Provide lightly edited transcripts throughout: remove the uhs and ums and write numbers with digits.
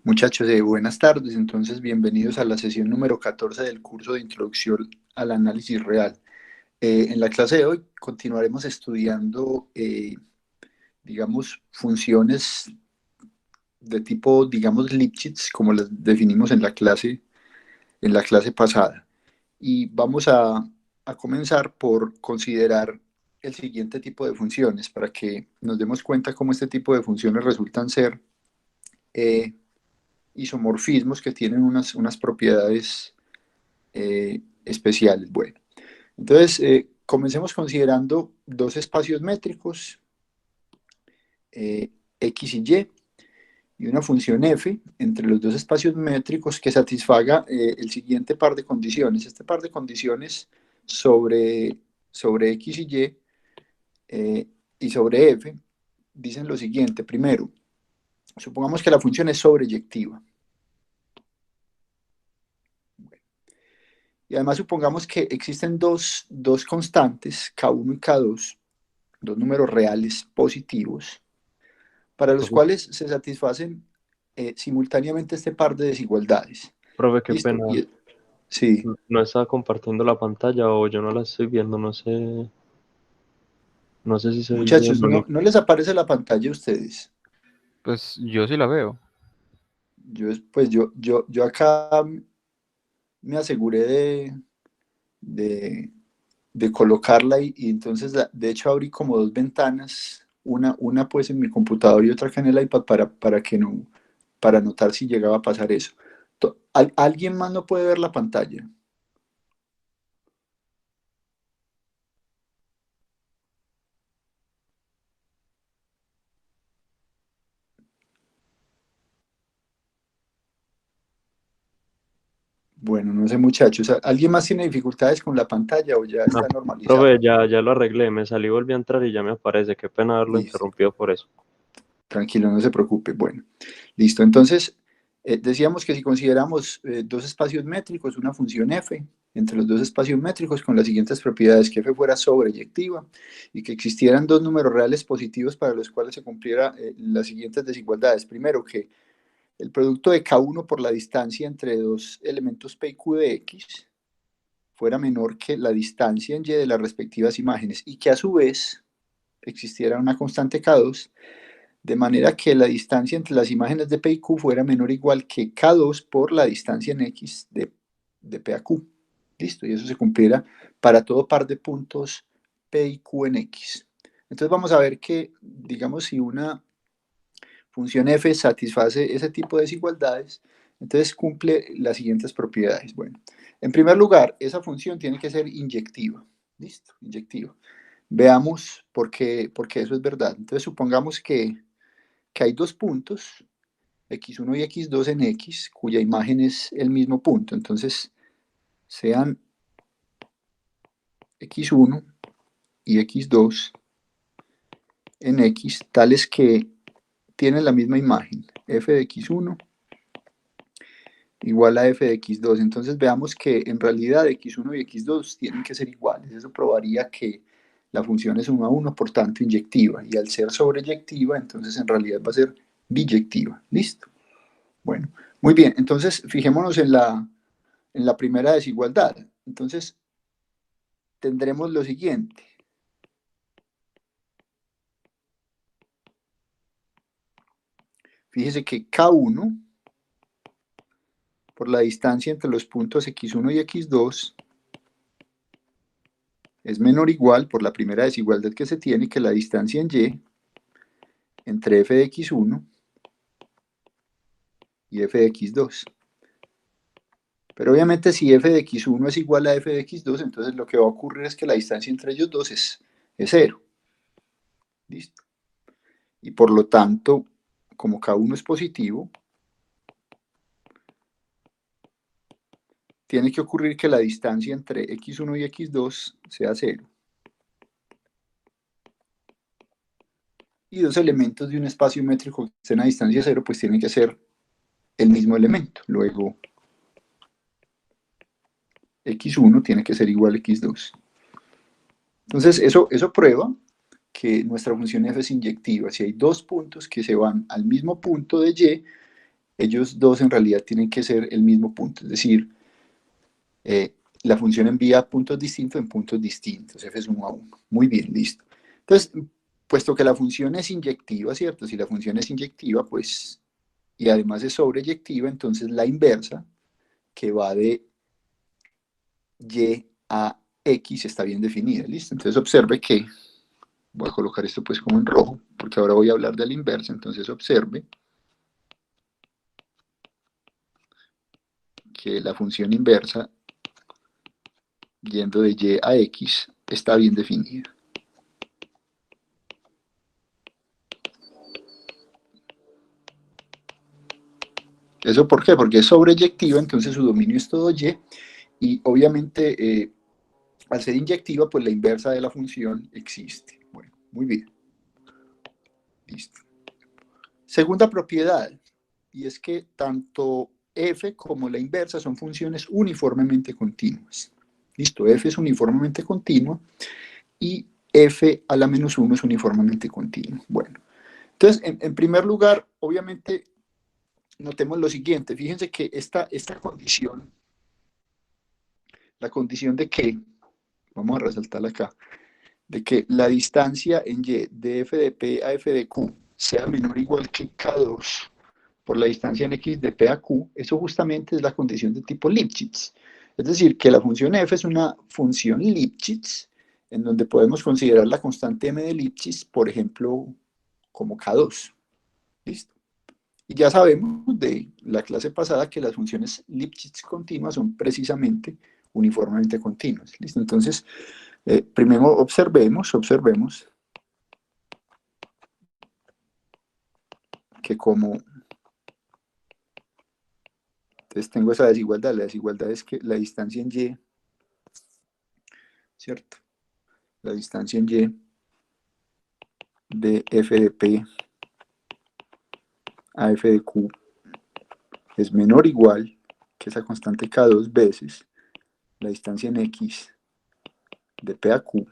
Muchachos, buenas tardes. Entonces, bienvenidos a la sesión número 14 del curso de Introducción al Análisis Real. En la clase de hoy continuaremos estudiando, digamos, funciones de tipo, digamos, Lipschitz, como las definimos en la clase pasada. Y vamos a comenzar por considerar el siguiente tipo de funciones para que nos demos cuenta cómo este tipo de funciones resultan ser isomorfismos que tienen unas propiedades especiales. Bueno, entonces comencemos considerando dos espacios métricos, X y una función f entre los dos espacios métricos que satisfaga el siguiente par de condiciones. Este par de condiciones sobre X y sobre f dicen lo siguiente. Primero, supongamos que la función es sobreyectiva. Y además supongamos que existen dos constantes, K1 y K2, dos números reales positivos, para los Profe, cuales se satisfacen simultáneamente este par de desigualdades. profe, qué ¿Listo? pena. Sí. No estaba compartiendo la pantalla o yo no la estoy viendo, no sé, no sé si se oye bien Muchachos, o no. ¿no les aparece la pantalla a ustedes? Pues yo sí la veo. Yo acá me aseguré de, de colocarla y entonces, de hecho, abrí como dos ventanas, una pues en mi computador y otra acá en el iPad para que no, para notar si llegaba a pasar eso. ¿Alguien más no puede ver la pantalla? Bueno, no sé, muchachos, ¿alguien más tiene dificultades con la pantalla o ya Ah, está normalizado? profe, ya lo arreglé, me salí, volví a entrar y ya me aparece. Qué pena haberlo Listo, interrumpido por eso. tranquilo, no se preocupe. Bueno, listo. Entonces, decíamos que si consideramos dos espacios métricos, una función f entre los dos espacios métricos con las siguientes propiedades, que f fuera sobreyectiva y que existieran dos números reales positivos para los cuales se cumpliera las siguientes desigualdades. Primero, que el producto de K1 por la distancia entre dos elementos P y Q de X fuera menor que la distancia en Y de las respectivas imágenes y que a su vez existiera una constante K2 de manera que la distancia entre las imágenes de P y Q fuera menor o igual que K2 por la distancia en X de P a Q. Listo, y eso se cumpliera para todo par de puntos P y Q en X. Entonces vamos a ver que, digamos, si una función f satisface ese tipo de desigualdades, entonces cumple las siguientes propiedades. Bueno, en primer lugar, esa función tiene que ser inyectiva. Listo, inyectiva. Veamos por qué eso es verdad. Entonces supongamos que hay dos puntos, x1 y x2 en X, cuya imagen es el mismo punto. Entonces, sean x1 y x2 en X, tales que tienen la misma imagen, f de x1 igual a f de x2. Entonces veamos que en realidad x1 y x2 tienen que ser iguales. Eso probaría que la función es 1 a 1, por tanto inyectiva. Y al ser sobreyectiva, entonces en realidad va a ser biyectiva. ¿Listo? Bueno, muy bien. Entonces fijémonos en la primera desigualdad. Entonces tendremos lo siguiente. Fíjese que K1 por la distancia entre los puntos x1 y x2 es menor o igual por la primera desigualdad que se tiene que la distancia en y entre f de x1 y f de x2. Pero obviamente si f de x1 es igual a f de x2, entonces lo que va a ocurrir es que la distancia entre ellos dos es 0. ¿Listo? Y por lo tanto, como K1 es positivo, tiene que ocurrir que la distancia entre x1 y x2 sea 0. Y dos elementos de un espacio métrico que estén a distancia 0, pues tienen que ser el mismo elemento. Luego, x1 tiene que ser igual a x2. Entonces, eso prueba que nuestra función f es inyectiva. Si hay dos puntos que se van al mismo punto de y, ellos dos en realidad tienen que ser el mismo punto, es decir, la función envía puntos distintos en puntos distintos, f es 1 a 1. Muy bien, listo. Entonces, puesto que la función es inyectiva, ¿cierto? Si la función es inyectiva, pues, y además es sobreyectiva, entonces la inversa, que va de y a x, está bien definida, ¿listo? Entonces observe que, voy a colocar esto pues como en rojo, porque ahora voy a hablar de la inversa, entonces observe que la función inversa yendo de y a x está bien definida. ¿Eso por qué? Porque es sobreyectiva, entonces su dominio es todo y obviamente al ser inyectiva, pues la inversa de la función existe. Bueno, muy bien. Listo. Segunda propiedad, y es que tanto f como la inversa son funciones uniformemente continuas. Listo, f es uniformemente continua y f a la menos 1 es uniformemente continuo. Bueno, entonces, en primer lugar, obviamente, notemos lo siguiente. Fíjense que esta condición, la condición de que, vamos a resaltarla acá, de que la distancia en y de f de p a f de q sea menor o igual que k2 por la distancia en x de p a q, eso justamente es la condición de tipo Lipschitz. Es decir, que la función f es una función Lipschitz, en donde podemos considerar la constante m de Lipschitz, por ejemplo, como k2. ¿Listo? Y ya sabemos de la clase pasada que las funciones Lipschitz continuas son precisamente uniformemente continuas. ¿Listo? Entonces, primero observemos que como entonces tengo esa desigualdad, la desigualdad es que la distancia en y, ¿cierto? La distancia en y de f de p a f de q es menor o igual que esa constante k dos veces la distancia en x de p a q,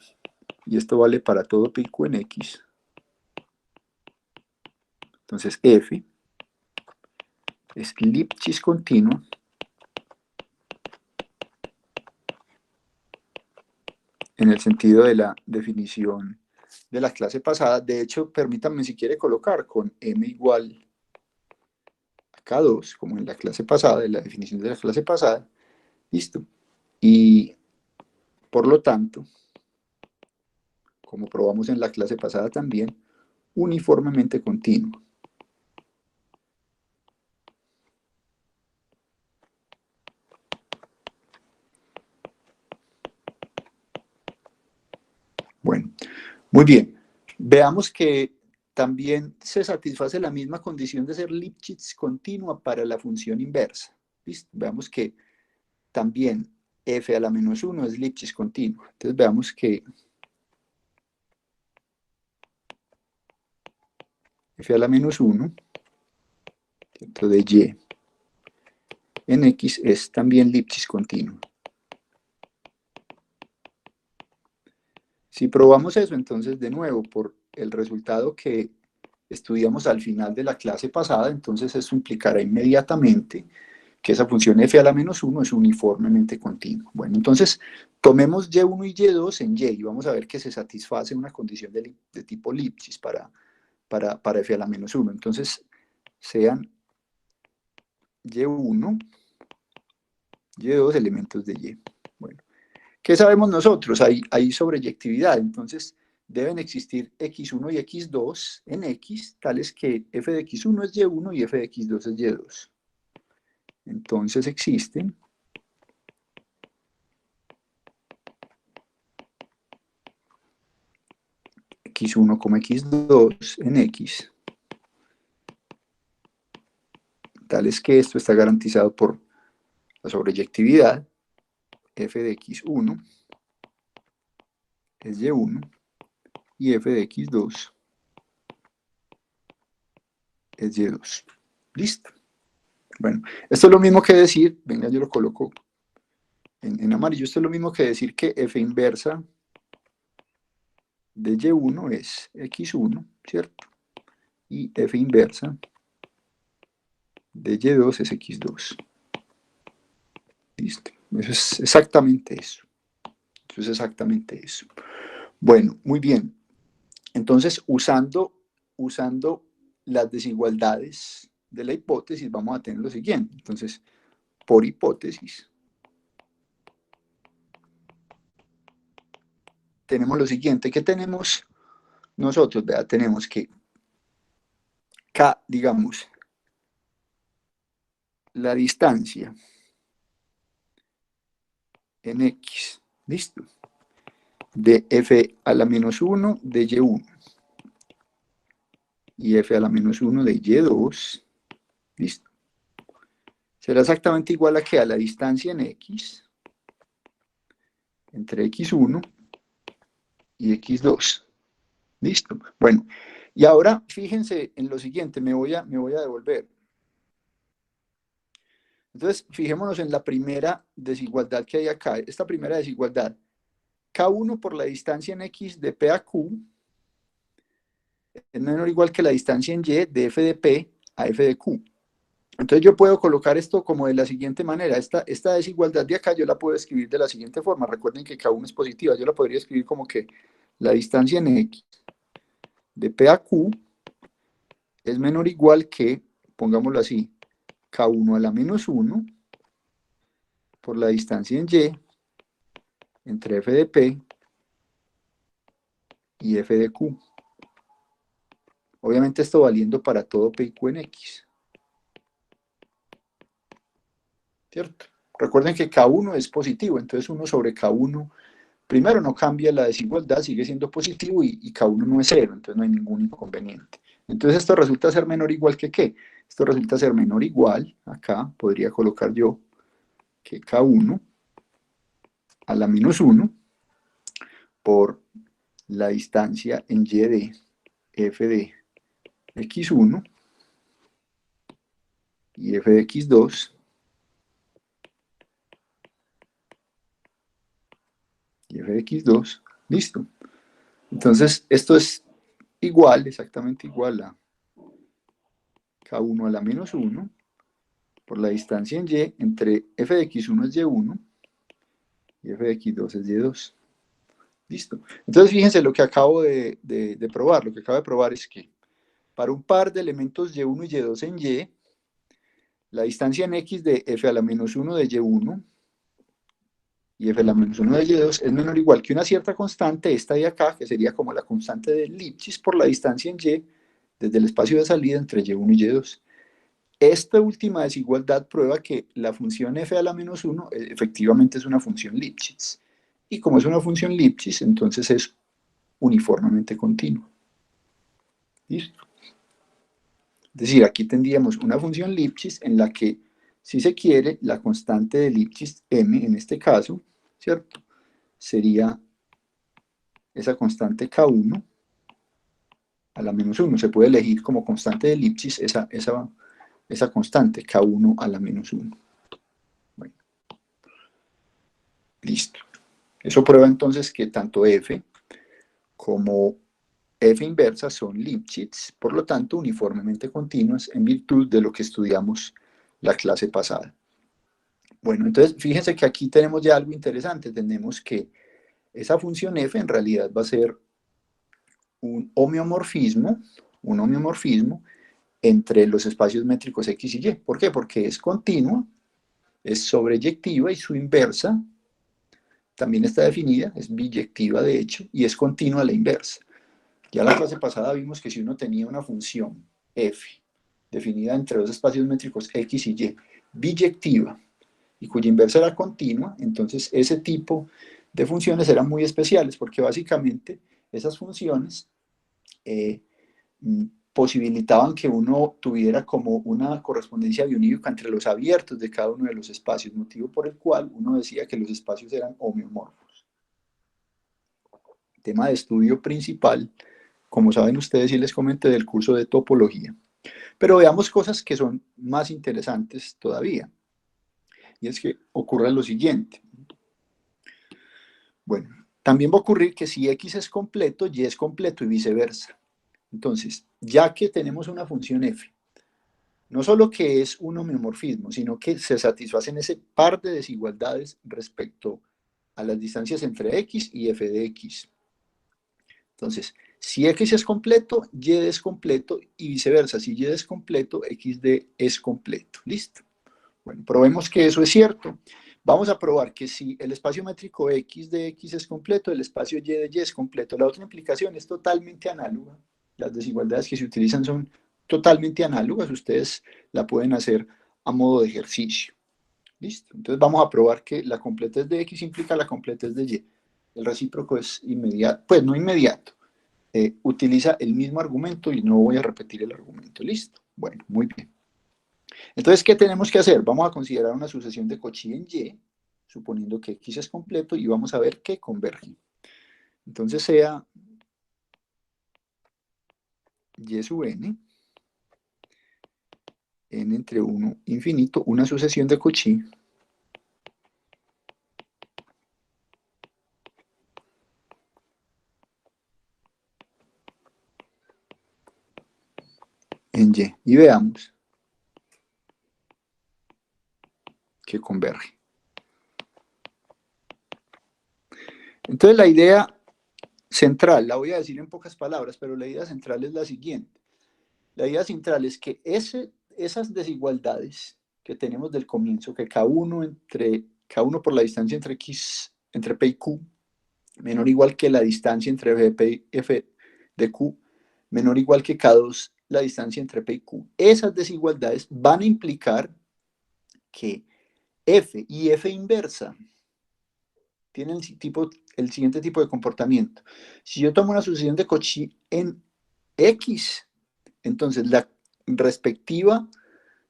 y esto vale para todo p y q en x. Entonces f es Lipschitz continuo en el sentido de la definición de la clase pasada. De hecho, permítanme si quiere colocar con m igual a k2, como en la clase pasada, en la definición de la clase pasada. Listo. Y por lo tanto, como probamos en la clase pasada también, uniformemente continuo. Bueno, muy bien. Veamos que también se satisface la misma condición de ser Lipschitz continua para la función inversa. ¿Listo? Veamos que también f a la menos 1 es Lipschitz continua. Entonces veamos que f a la menos 1, ¿cierto? De y en x es también Lipschitz continuo. Si probamos eso, entonces de nuevo, por el resultado que estudiamos al final de la clase pasada, entonces eso implicará inmediatamente que esa función f a la menos 1 es uniformemente continua. Bueno, entonces tomemos y1 y y2 en y vamos a ver que se satisface una condición de tipo Lipschitz para f a la menos 1. Entonces sean y1, y2 elementos de y. Bueno, ¿qué sabemos nosotros? Hay sobreyectividad, entonces deben existir x1 y x2 en x, tales que f de x1 es y1 y f de x2 es y2. Entonces existen x1 como x2 en x, tales que esto está garantizado por la sobreyectividad, f de x1 es y1 y f de x2 es y2. Listo. Bueno, esto es lo mismo que decir, venga, yo lo coloco en amarillo, esto es lo mismo que decir que f inversa de Y1 es X1, ¿cierto? Y F inversa de Y2 es X2. Listo. Eso es exactamente eso. Eso es exactamente eso. Bueno, muy bien. Entonces, usando las desigualdades de la hipótesis, vamos a tener lo siguiente. Entonces, por hipótesis, tenemos lo siguiente. ¿Qué tenemos nosotros? Vea, tenemos que K, digamos, la distancia en X, ¿listo? De F a la menos 1 de Y1 y F a la menos 1 de Y2, ¿listo? Será exactamente igual a que a la distancia en X entre X1 y X2. ¿Listo? Bueno, y ahora fíjense en lo siguiente, me voy a devolver. Entonces, fijémonos en la primera desigualdad que hay acá. Esta primera desigualdad, K1 por la distancia en X de P a Q es menor o igual que la distancia en Y de F de P a F de Q. Entonces yo puedo colocar esto como de la siguiente manera. Esta desigualdad de acá yo la puedo escribir de la siguiente forma. Recuerden que K1 es positiva. Yo la podría escribir como que la distancia en X de P a Q es menor o igual que, pongámoslo así, K1 a la menos 1 por la distancia en Y entre F de P y F de Q. Obviamente esto valiendo para todo P y Q en X. ¿Cierto? Recuerden que K1 es positivo, entonces 1 sobre K1, primero no cambia la desigualdad, sigue siendo positivo y K1 no es 0, entonces no hay ningún inconveniente. Entonces esto resulta ser menor o igual que ¿qué? Esto resulta ser menor o igual, acá podría colocar yo, que K1 a la menos 1 por la distancia en Y de F de X1 y F de X2 y F de X2, listo. Entonces esto es igual, exactamente igual a K1 a la menos 1 por la distancia en Y entre F de X1 es Y1 y F de X2 es Y2. Listo. Entonces fíjense lo que acabo de probar. Lo que acabo de probar es que para un par de elementos Y1 y Y2 en Y, la distancia en X de F a la menos 1 de Y1 y F a la menos 1 de Y2 es menor o igual que una cierta constante, esta de acá, que sería como la constante de Lipschitz por la distancia en Y desde el espacio de salida entre Y1 y Y2. Esta última desigualdad prueba que la función f a la menos 1 efectivamente es una función Lipschitz. Y como es una función Lipschitz, entonces es uniformemente continua. ¿Listo? Es decir, aquí tendríamos una función Lipschitz en la que, si se quiere, la constante de Lipschitz m, en este caso, ¿cierto? Sería esa constante K1 a la menos 1. Se puede elegir como constante de Lipschitz esa constante K1 a la menos 1. Bueno. Listo. Eso prueba entonces que tanto f como f inversa son Lipschitz, por lo tanto uniformemente continuas en virtud de lo que estudiamos la clase pasada. Bueno, entonces fíjense que aquí tenemos ya algo interesante. Tenemos que esa función f en realidad va a ser un homeomorfismo entre los espacios métricos x y y. ¿Por qué? Porque es continua, es sobreyectiva y su inversa también está definida, es biyectiva de hecho, y es continua a la inversa. Ya la clase pasada vimos que si uno tenía una función f definida entre dos espacios métricos x y y, biyectiva, y cuya inversa era continua, entonces ese tipo de funciones eran muy especiales, porque básicamente esas funciones posibilitaban que uno tuviera como una correspondencia biunívoca entre los abiertos de cada uno de los espacios, motivo por el cual uno decía que los espacios eran homeomorfos. Tema de estudio principal, como saben ustedes y les comenté, del curso de topología. Pero veamos cosas que son más interesantes todavía. Y es que ocurre lo siguiente. Bueno, también va a ocurrir que si X es completo, Y es completo y viceversa. Entonces, ya que tenemos una función f, no solo que es un homeomorfismo, sino que se satisfacen ese par de desigualdades respecto a las distancias entre x y f de x. Entonces, si x es completo, y es completo, y viceversa, si y es completo, xd es completo. ¿Listo? Bueno, probemos que eso es cierto. Vamos a probar que si el espacio métrico x de x es completo, el espacio y de y es completo. La otra implicación es totalmente análoga. Las desigualdades que se utilizan son totalmente análogas. Ustedes la pueden hacer a modo de ejercicio. ¿Listo? Entonces vamos a probar que la completez de x implica la completez de y. El recíproco es inmediato, pues no inmediato. Utiliza el mismo argumento y no voy a repetir el argumento. ¿Listo? Bueno, muy bien. Entonces, ¿qué tenemos que hacer? Vamos a considerar una sucesión de Cauchy en Y, suponiendo que X es completo, y vamos a ver que convergen. Entonces sea Y sub n, n entre 1 infinito, una sucesión de Cauchy en Y. Y veamos que converge. Entonces la idea central, la voy a decir en pocas palabras, pero la idea central es la siguiente. La idea central es que esas desigualdades que tenemos del comienzo, que K1 por la distancia entre X, entre P y Q, menor o igual que la distancia entre f de Q, menor o igual que K2, la distancia entre P y Q. Esas desigualdades van a implicar que F y F inversa tienen el siguiente tipo de comportamiento. Si yo tomo una sucesión de Cauchy en X, entonces la respectiva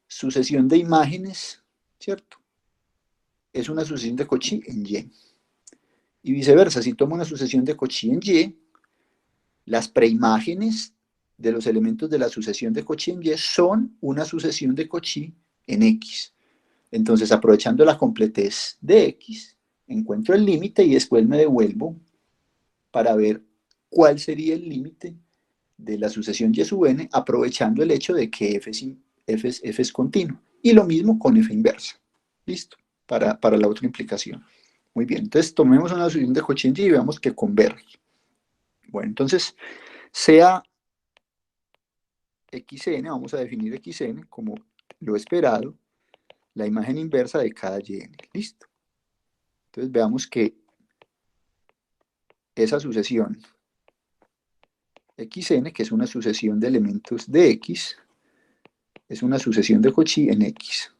sucesión de imágenes, ¿cierto? Es una sucesión de Cauchy en Y. Y viceversa, si tomo una sucesión de Cauchy en Y, las preimágenes de los elementos de la sucesión de Cauchy en Y son una sucesión de Cauchy en X. Entonces, aprovechando la completez de X, encuentro el límite y después me devuelvo para ver cuál sería el límite de la sucesión Y sub n, aprovechando el hecho de que f es continuo. Y lo mismo con f inversa. ¿Listo? Para la otra implicación. Muy bien, entonces tomemos una sucesión de Cauchy en Y y veamos que converge. Bueno, entonces, sea xn, vamos a definir xn como lo esperado, la imagen inversa de cada yn. ¿Listo? Entonces veamos que esa sucesión xn, que es una sucesión de elementos de x, es una sucesión de Cauchy en x.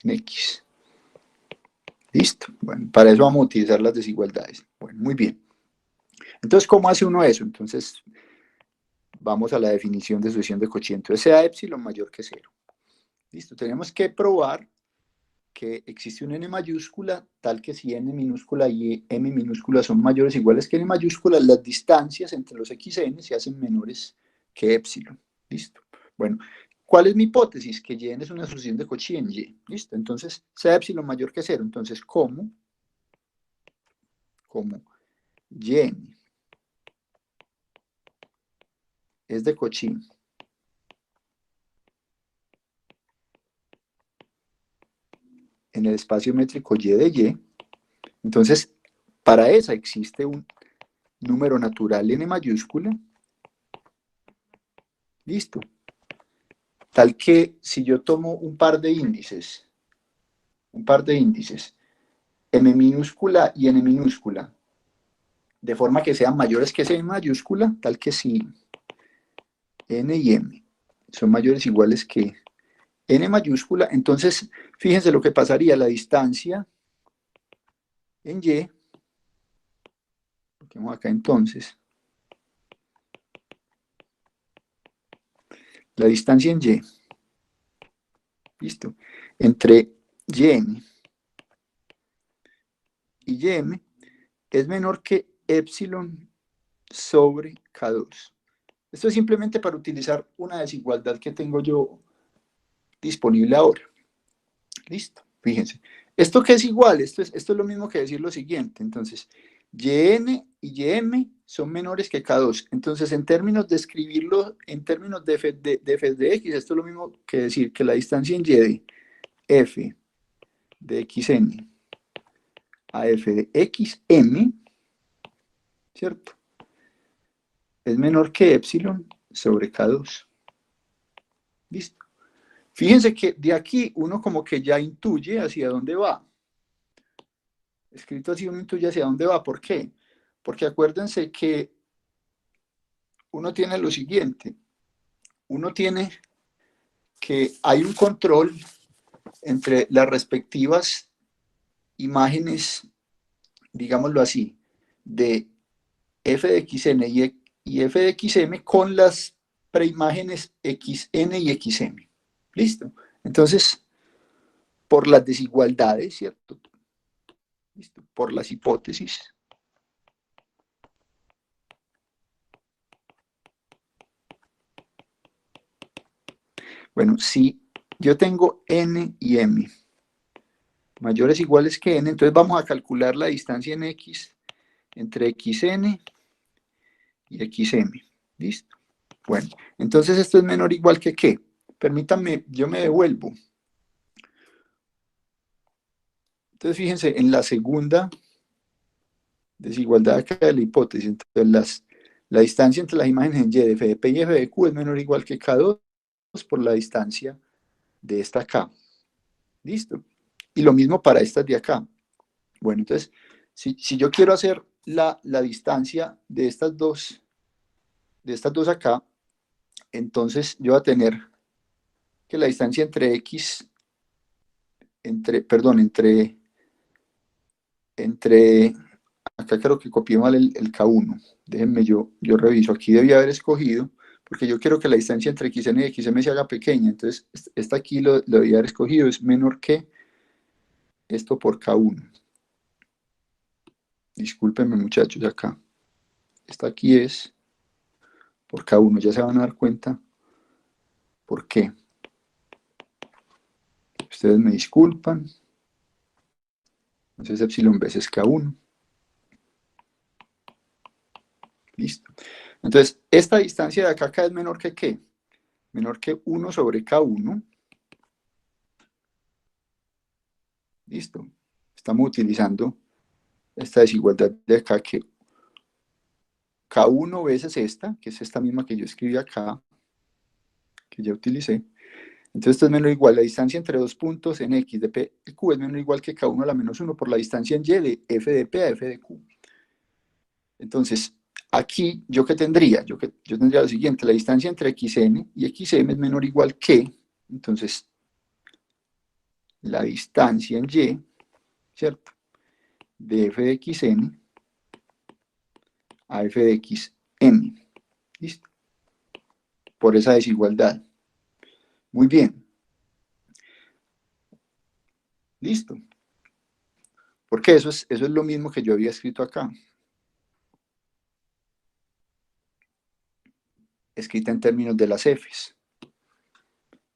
En x. ¿Listo? Bueno, para eso vamos a utilizar las desigualdades. Bueno, muy bien. Entonces, ¿cómo hace uno eso? Entonces, vamos a la definición de sucesión de Cauchy. Entonces, sea epsilon mayor que 0. ¿Listo? Tenemos que probar que existe un n mayúscula, tal que si n minúscula y m minúscula son mayores o iguales que n mayúscula, las distancias entre los xn se hacen menores que epsilon. ¿Listo? Bueno, ¿cuál es mi hipótesis? Que yn es una sucesión de Cauchy en y. ¿Listo? Entonces, sea epsilon mayor que 0. Entonces, como yn es de Cauchy en el espacio métrico y de y, entonces, para esa existe un número natural n mayúscula, listo, tal que si yo tomo un par de índices, m minúscula y n minúscula, de forma que sean mayores que c mayúscula, tal que si n y m son mayores o iguales que n mayúscula, entonces fíjense lo que pasaría, la distancia en y, coloquemos acá entonces, la distancia en y, listo, entre yn y ym es menor que epsilon sobre K2. Esto es simplemente para utilizar una desigualdad que tengo yo disponible ahora. Listo, fíjense. ¿Esto qué es igual? Esto es lo mismo que decir lo siguiente. Entonces, yn y ym son menores que k2. Entonces, en términos de escribirlo, en términos de f de x, esto es lo mismo que decir que la distancia en y de f de xn a f de xm, ¿cierto? Es menor que epsilon sobre k2. ¿Listo? Fíjense que de aquí uno como que ya intuye hacia dónde va. Escrito así uno intuye hacia dónde va. ¿Por qué? Porque acuérdense que uno tiene lo siguiente. Uno tiene que hay un control entre las respectivas imágenes, digámoslo así, de f de xn y f de xm con las preimágenes xn y xm. ¿Listo? Entonces, por las desigualdades, ¿cierto? ¿Listo? Por las hipótesis. Bueno, si yo tengo n y m mayores o iguales que n, entonces vamos a calcular la distancia en x entre xn y xm. ¿Listo? Bueno, entonces esto es menor o igual que ¿qué? Permítanme, yo me devuelvo. Entonces fíjense, en la segunda desigualdad acá de la hipótesis, entonces la distancia entre las imágenes en y de f de p y f de q es menor o igual que k2 por la distancia de esta k. ¿Listo? Y lo mismo para estas de acá. Bueno, entonces, si yo quiero hacer la distancia de estas dos acá, entonces yo voy a tener que la distancia entre x, acá creo que copié mal el K1. Déjenme, yo reviso. Aquí debía haber escogido, porque yo quiero que la distancia entre xn y xm se haga pequeña. Entonces, esta aquí lo debía haber escogido, es menor que esto por K1. Discúlpenme, muchachos, acá. Esta aquí es por K1. Ya se van a dar cuenta por qué. Ustedes me disculpan. Entonces, epsilon veces K1. Listo. Entonces, esta distancia de acá es menor que ¿qué? Menor que 1 sobre K1. Listo. Estamos utilizando esta desigualdad de acá, que K1 veces esta, que es esta misma que yo escribí acá, que ya utilicé. Entonces esto es menor o igual, la distancia entre dos puntos en x de p y q es menor o igual que K1 a la menos 1 por la distancia en y de f de p a f de q. Entonces, aquí, ¿yo qué tendría? Yo tendría lo siguiente, la distancia entre xn y xm es menor o igual que, entonces, la distancia en y, ¿cierto? De f de xn a f de xm. ¿Listo? Por esa desigualdad. Muy bien. Listo. Porque eso es lo mismo que yo había escrito acá. Escrita en términos de las Fs.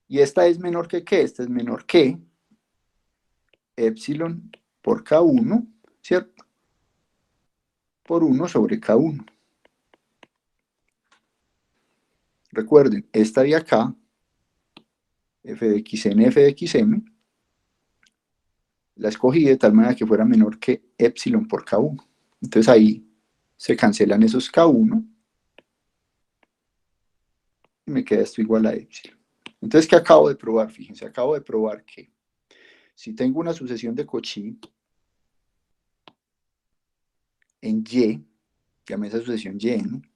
Y esta es menor que ¿qué? Esta es menor que epsilon por K1, ¿cierto? Por 1 sobre K1. Recuerden, esta de acá, f de xn, f de xm, la escogí de tal manera que fuera menor que epsilon por K1. Entonces ahí se cancelan esos K1 y me queda esto igual a epsilon. Entonces, ¿qué acabo de probar? Fíjense, acabo de probar que si tengo una sucesión de Cauchy en Y, llamé esa sucesión Yn,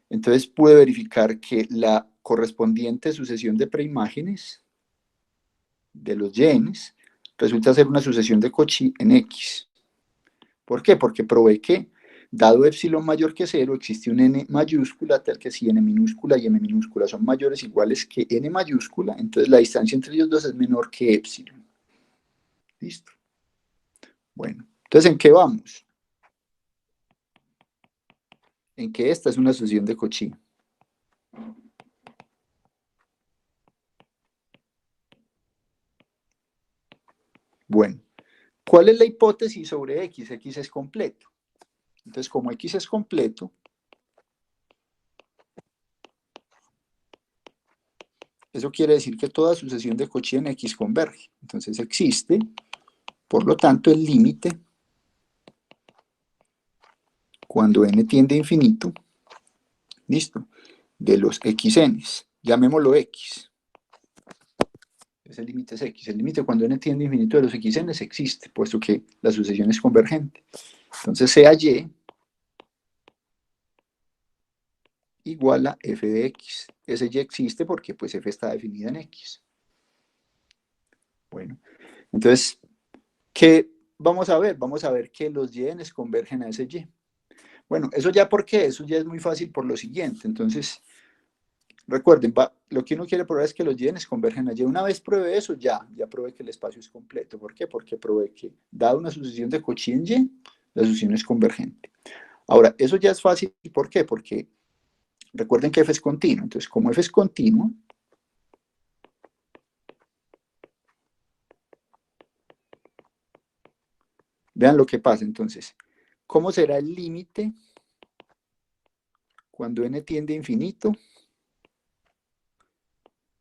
entonces pude verificar que la correspondiente sucesión de preimágenes de los Y's resulta ser una sucesión de Cauchy en X. ¿Por qué? Porque probé que, dado epsilon mayor que 0, existe un n mayúscula, tal que si n minúscula y m minúscula son mayores o iguales que n mayúscula, entonces la distancia entre ellos dos es menor que epsilon. ¿Listo? Bueno, entonces, ¿en qué vamos? En que esta es una sucesión de Cauchy. Bueno, ¿cuál es la hipótesis sobre X? X es completo. Entonces, como X es completo, eso quiere decir que toda sucesión de Cauchy en X converge. Entonces existe, por lo tanto, el límite cuando n tiende a infinito, listo, de los xn's, llamémoslo X. Ese límite es X. El límite cuando n tiende a infinito de los xn's existe, puesto que la sucesión es convergente. Entonces sea Y igual a f de X. Ese Y existe porque pues f está definida en X. Bueno, entonces, ¿qué vamos a ver? Vamos a ver que los YNs convergen a ese Y. Bueno, eso ya ¿por qué? Eso ya es muy fácil por lo siguiente. Entonces, recuerden, lo que uno quiere probar es que los YNs convergen a Y. Una vez pruebe eso, ya probé que el espacio es completo. ¿Por qué? Porque probé que, dada una sucesión de Cauchy en Y, la sucesión es convergente. Ahora, eso ya es fácil. ¿Por qué? Porque recuerden que f es continuo. Entonces, como f es continuo, vean lo que pasa. Entonces, ¿cómo será el límite cuando n tiende a infinito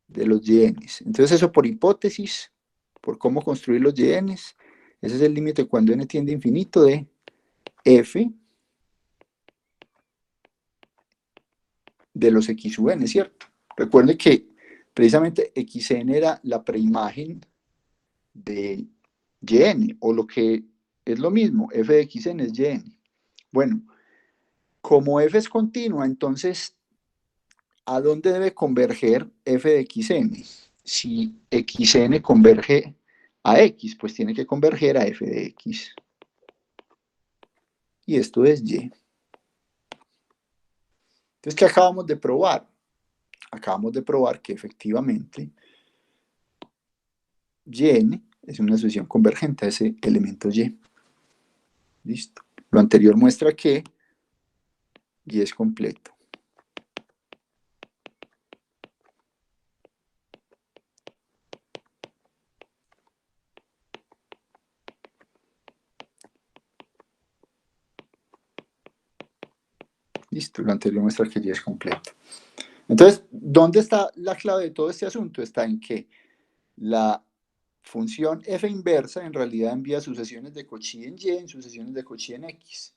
de los YNs? Entonces, eso por hipótesis, por cómo construir los YNs, ese es el límite cuando n tiende a infinito de f de los x sub n, ¿cierto? Recuerden que precisamente xn era la preimagen de yn, o lo que es lo mismo, f de xn es yn. Bueno, como f es continua, entonces, ¿a dónde debe converger f de xn? Si xn converge a x, pues tiene que converger a f de x. Y esto es y. Entonces, ¿qué acabamos de probar? Acabamos de probar que efectivamente yn es una sucesión convergente a ese elemento y. Listo. Lo anterior muestra que y es completo. Listo, lo anterior muestra que y es completo. Entonces, ¿dónde está la clave de todo este asunto? Está en que la función f inversa en realidad envía sucesiones de Cauchy en y en sucesiones de Cauchy en x.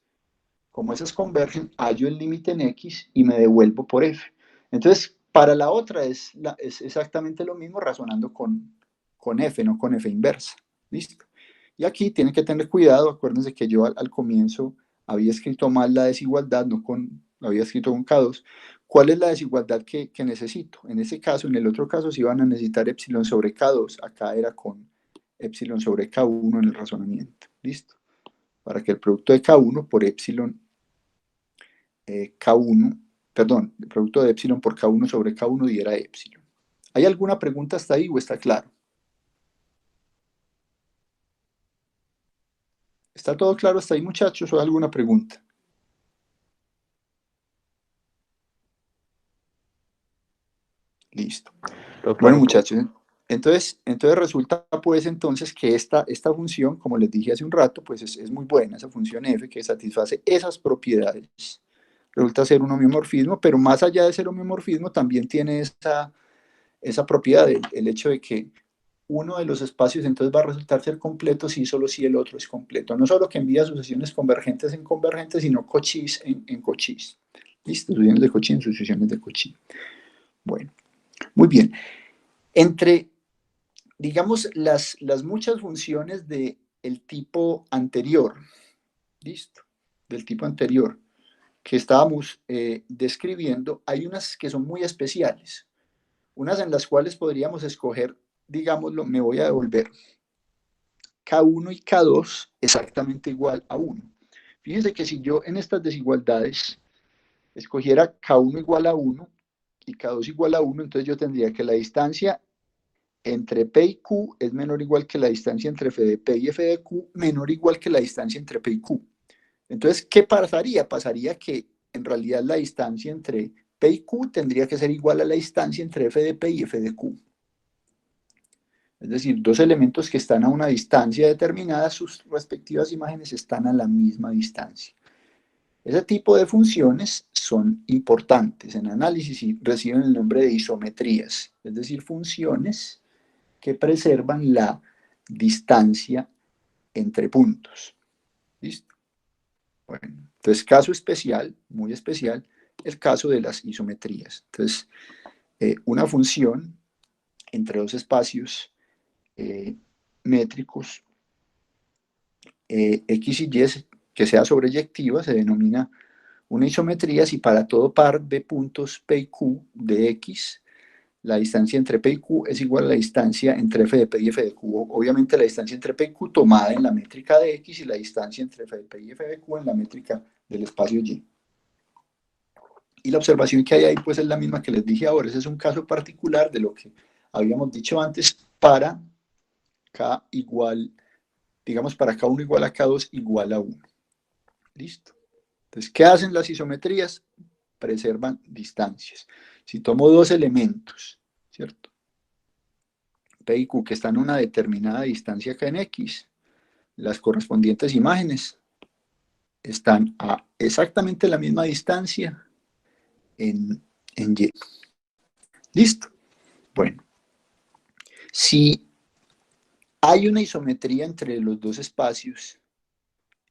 Como esas convergen, hallo el límite en x y me devuelvo por f. Entonces, para la otra es exactamente lo mismo razonando con f, no con f inversa. ¿Listo? Y aquí tienen que tener cuidado, acuérdense que yo al comienzo había escrito mal la desigualdad, lo había escrito con K2. ¿Cuál es la desigualdad que necesito? En ese caso, en el otro caso, si van a necesitar epsilon sobre K2, acá era con epsilon sobre K1 en el razonamiento. ¿Listo? Para que el producto de K1 por epsilon K1, perdón, el producto de epsilon por K1 sobre K1 diera epsilon. ¿Hay alguna pregunta hasta ahí o está claro? ¿Está todo claro hasta ahí, muchachos, o hay alguna pregunta? Listo. Bueno, muchachos, entonces resulta pues entonces que esta función, como les dije hace un rato, pues es muy buena, esa función f que satisface esas propiedades. Resulta ser un homeomorfismo, pero más allá de ser homeomorfismo también tiene esa propiedad, el hecho de que uno de los espacios entonces va a resultar ser completo si solo si el otro es completo. No solo que envía sucesiones convergentes en convergentes, sino Cauchys en Cauchys. ¿Listo? Sucesiones de Cauchy en sucesiones de Cauchy. Bueno, muy bien. Entre, digamos, las muchas funciones del tipo anterior, ¿listo? Del tipo anterior que estábamos describiendo, hay unas que son muy especiales, unas en las cuales podríamos escoger, digámoslo, me voy a devolver K1 y K2 exactamente igual a 1. Fíjense que si yo en estas desigualdades escogiera K1 igual a 1 y K2 igual a 1, entonces yo tendría que la distancia entre P y Q es menor o igual que la distancia entre f de P y f de Q, menor o igual que la distancia entre P y Q. Entonces, ¿qué pasaría? Pasaría que en realidad la distancia entre P y Q tendría que ser igual a la distancia entre f de P y f de Q. Es decir, dos elementos que están a una distancia determinada, sus respectivas imágenes están a la misma distancia. Ese tipo de funciones son importantes en análisis y reciben el nombre de isometrías, es decir, funciones que preservan la distancia entre puntos. ¿Listo? Bueno, entonces caso especial, muy especial, el caso de las isometrías. Entonces, una función entre dos espacios métricos X y Y que sea sobreyectiva se denomina una isometría si para todo par de puntos P y Q de X, la distancia entre P y Q es igual a la distancia entre F de P y F de Q. Obviamente la distancia entre P y Q tomada en la métrica de X y la distancia entre F de P y F de Q en la métrica del espacio Y. Y la observación que hay ahí pues es la misma que les dije ahora. Ese es un caso particular de lo que habíamos dicho antes para K igual, digamos para K1 igual a K2 igual a 1. ¿Listo? Entonces, ¿qué hacen las isometrías? Preservan distancias. Si tomo dos elementos, ¿cierto? P y Q que están a una determinada distancia acá en X, las correspondientes imágenes están a exactamente la misma distancia en Y. ¿Listo? Bueno, si hay una isometría entre los dos espacios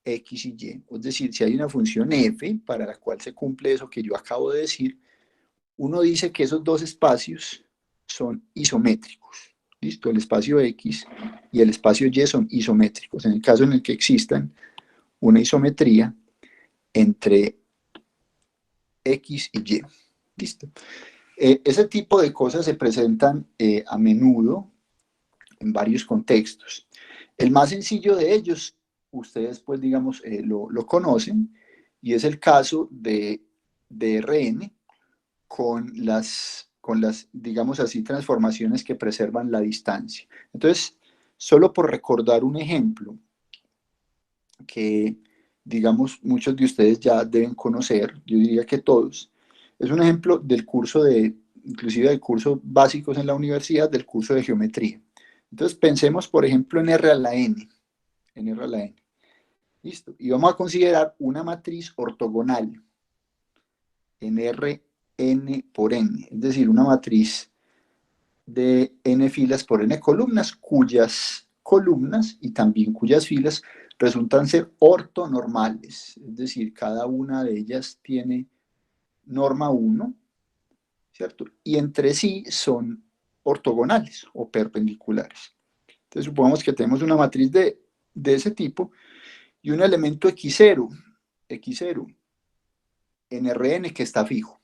X y Y, es decir, si hay una función f para la cual se cumple eso que yo acabo de decir, uno dice que esos dos espacios son isométricos. ¿Listo? El espacio X y el espacio Y son isométricos. En el caso en el que existan una isometría entre X y Y. ¿Listo? Ese tipo de cosas se presentan a menudo en varios contextos. El más sencillo de ellos, ustedes pues digamos lo conocen, y es el caso de Rn con las, digamos así, transformaciones que preservan la distancia. Entonces, solo por recordar un ejemplo que, digamos, muchos de ustedes ya deben conocer, yo diría que todos, es un ejemplo del curso inclusive del curso básicos en la universidad, del curso de geometría. Entonces, pensemos, por ejemplo, en R a la N. En R a la N. ¿Listo? Y vamos a considerar una matriz ortogonal en R n por n, es decir, una matriz de n filas por n columnas, cuyas columnas y también cuyas filas resultan ser ortonormales, es decir, cada una de ellas tiene norma 1, ¿cierto? Y entre sí son ortogonales o perpendiculares. Entonces supongamos que tenemos una matriz de ese tipo y un elemento x0 en Rn que está fijo.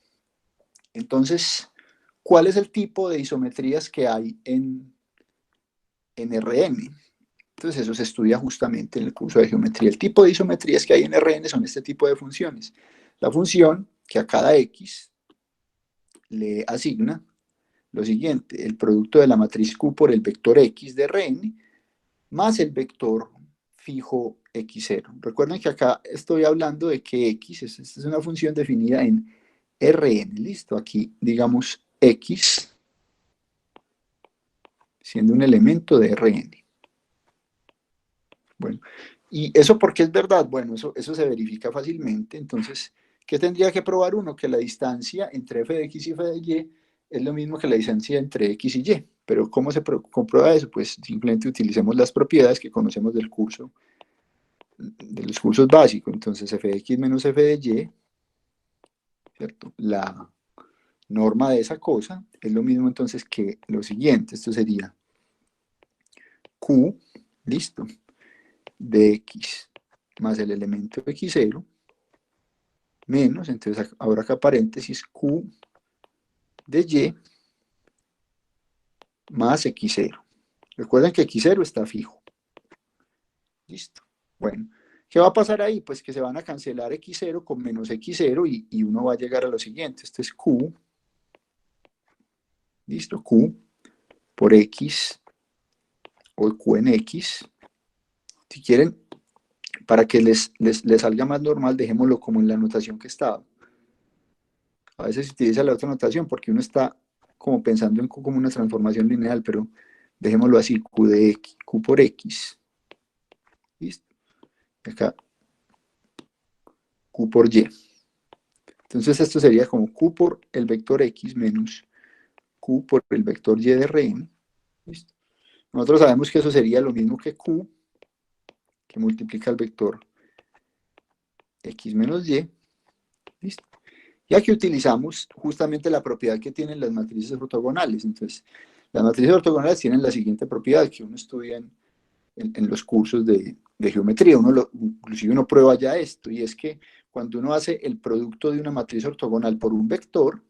Entonces, ¿cuál es el tipo de isometrías que hay en Rn? Entonces, eso se estudia justamente en el curso de geometría. El tipo de isometrías que hay en Rn son este tipo de funciones. La función que a cada x le asigna lo siguiente, el producto de la matriz Q por el vector x de Rn más el vector fijo x0. Recuerden que acá estoy hablando de que x esta es una función definida en Rn, listo, aquí digamos x siendo un elemento de Rn. Bueno, ¿y eso por qué es verdad? Bueno, eso se verifica fácilmente, entonces, ¿qué tendría que probar uno? Que la distancia entre f de x y f de y es lo mismo que la distancia entre x y y, pero ¿cómo se comprueba eso? Pues simplemente utilicemos las propiedades que conocemos del curso, de los cursos básicos, entonces f de x menos f de y, ¿cierto? La norma de esa cosa es lo mismo entonces que lo siguiente, esto sería q, listo, de x más el elemento x0 menos, entonces ahora acá paréntesis q de y más x0. Recuerden que x0 está fijo. Listo. Bueno, ¿qué va a pasar ahí? Pues que se van a cancelar x0 con menos x0 y uno va a llegar a lo siguiente. Esto es q, listo, q por x o q en x. Si quieren, para que les salga más normal, dejémoslo como en la notación que estaba. A veces se utiliza la otra notación porque uno está como pensando en como una transformación lineal, pero dejémoslo así, Q de X, Q por X. ¿Listo? Acá, Q por Y. Entonces esto sería como Q por el vector X menos Q por el vector Y de Rn. ¿Listo? Nosotros sabemos que eso sería lo mismo que Q, que multiplica el vector X menos Y. ¿Listo? Y aquí utilizamos justamente la propiedad que tienen las matrices ortogonales. Entonces, las matrices ortogonales tienen la siguiente propiedad que uno estudia en los cursos de geometría. Inclusive uno prueba ya esto, y es que cuando uno hace el producto de una matriz ortogonal por un vector,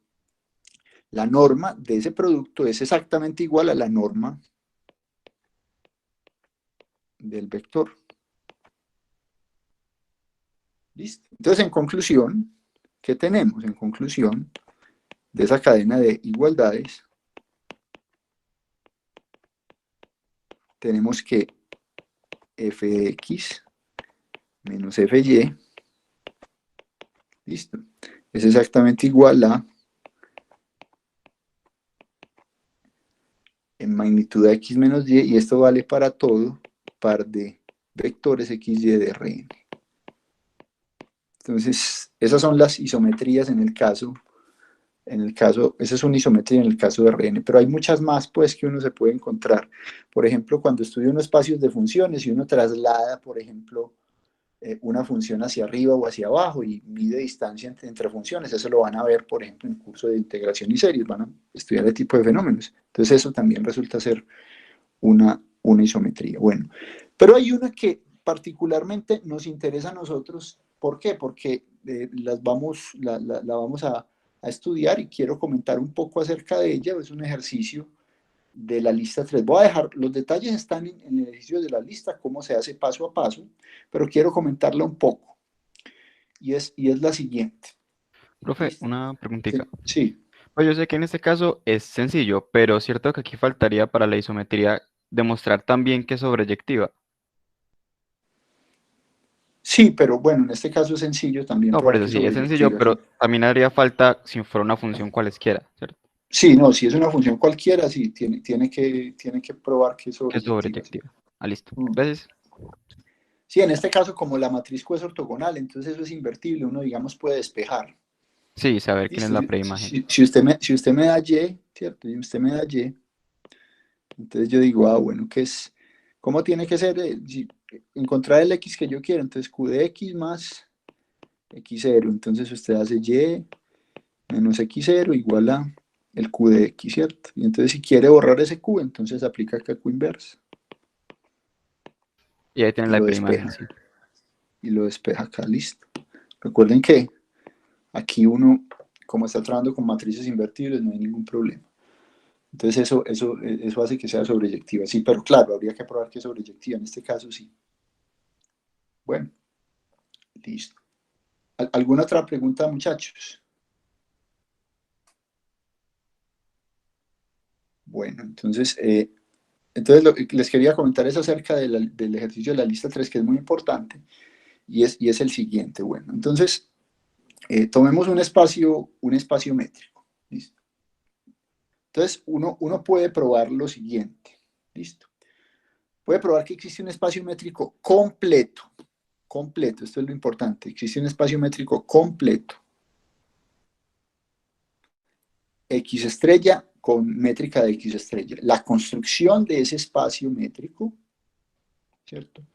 la norma de ese producto es exactamente igual a la norma del vector. ¿Listo? Entonces, en conclusión, ¿qué tenemos? En conclusión de esa cadena de igualdades, tenemos que f de x menos fy, listo, es exactamente igual a, en magnitud de x menos y, y esto vale para todo par de vectores xy de Rn. Entonces, esas son las isometrías en el caso, esa es una isometría en el caso de Rn, pero hay muchas más pues que uno se puede encontrar. Por ejemplo, cuando estudia unos espacios de funciones y uno traslada, por ejemplo, una función hacia arriba o hacia abajo y mide distancia entre funciones, eso lo van a ver, por ejemplo, en el curso de integración y series, van a estudiar el tipo de fenómenos. Entonces eso también resulta ser una isometría. Bueno, pero hay una que particularmente nos interesa a nosotros. ¿Por qué? Porque la vamos a estudiar y quiero comentar un poco acerca de ella. Es un ejercicio de la lista 3. Voy a dejar, los detalles están en el ejercicio de la lista, cómo se hace paso a paso, pero quiero comentarla un poco. Y es la siguiente. Profe, ¿Listo? una preguntita. Sí. Pues yo sé que en este caso es sencillo, pero cierto que aquí faltaría para la isometría demostrar también que es sobreyectiva. Sí, pero bueno, en este caso es sencillo también No, por probar eso que es sí, es sencillo, sobreyectiva, sí. pero también haría falta si fuera una función cualesquiera, ¿cierto? Sí, no, si es una función cualquiera, sí, tiene que probar que es Que es sobreyectiva, sí. sobreyectiva. Ah, listo. Mm. Gracias. Sí, en este caso, como la matriz Q es ortogonal, entonces eso es invertible, uno, digamos, puede despejar. Sí, saber quién es ¿Listo? la preimagen. Si usted me da Y, ¿cierto? Y usted me da Y, entonces yo digo, ah, bueno, ¿qué es? ¿Cómo tiene que ser? Encontrar el X que yo quiero, entonces Q de X más X0, entonces usted hace Y menos X0 igual a el Q de X, ¿cierto? Y entonces si quiere borrar ese Q, entonces aplica acá Q inversa Y ahí tienen y la lo preimagen, despeja. sí. Y lo despeja acá, listo. Recuerden que aquí uno, como está trabajando con matrices invertibles, no hay ningún problema. Entonces eso hace que sea sobreyectiva. Sí, pero claro, habría que probar que es sobreyectiva. En este caso sí. Bueno, listo. ¿Alguna otra pregunta, muchachos? Bueno, entonces les quería comentar es acerca del ejercicio de la lista 3 que es muy importante, y es el siguiente. Bueno, entonces, tomemos un espacio métrico. ¿Listo? Entonces, uno puede probar lo siguiente. ¿Listo? Puede probar que existe un espacio métrico completo. Completo, esto es lo importante. Existe un espacio métrico completo. X estrella con métrica de X estrella. La construcción de ese espacio métrico, ¿cierto?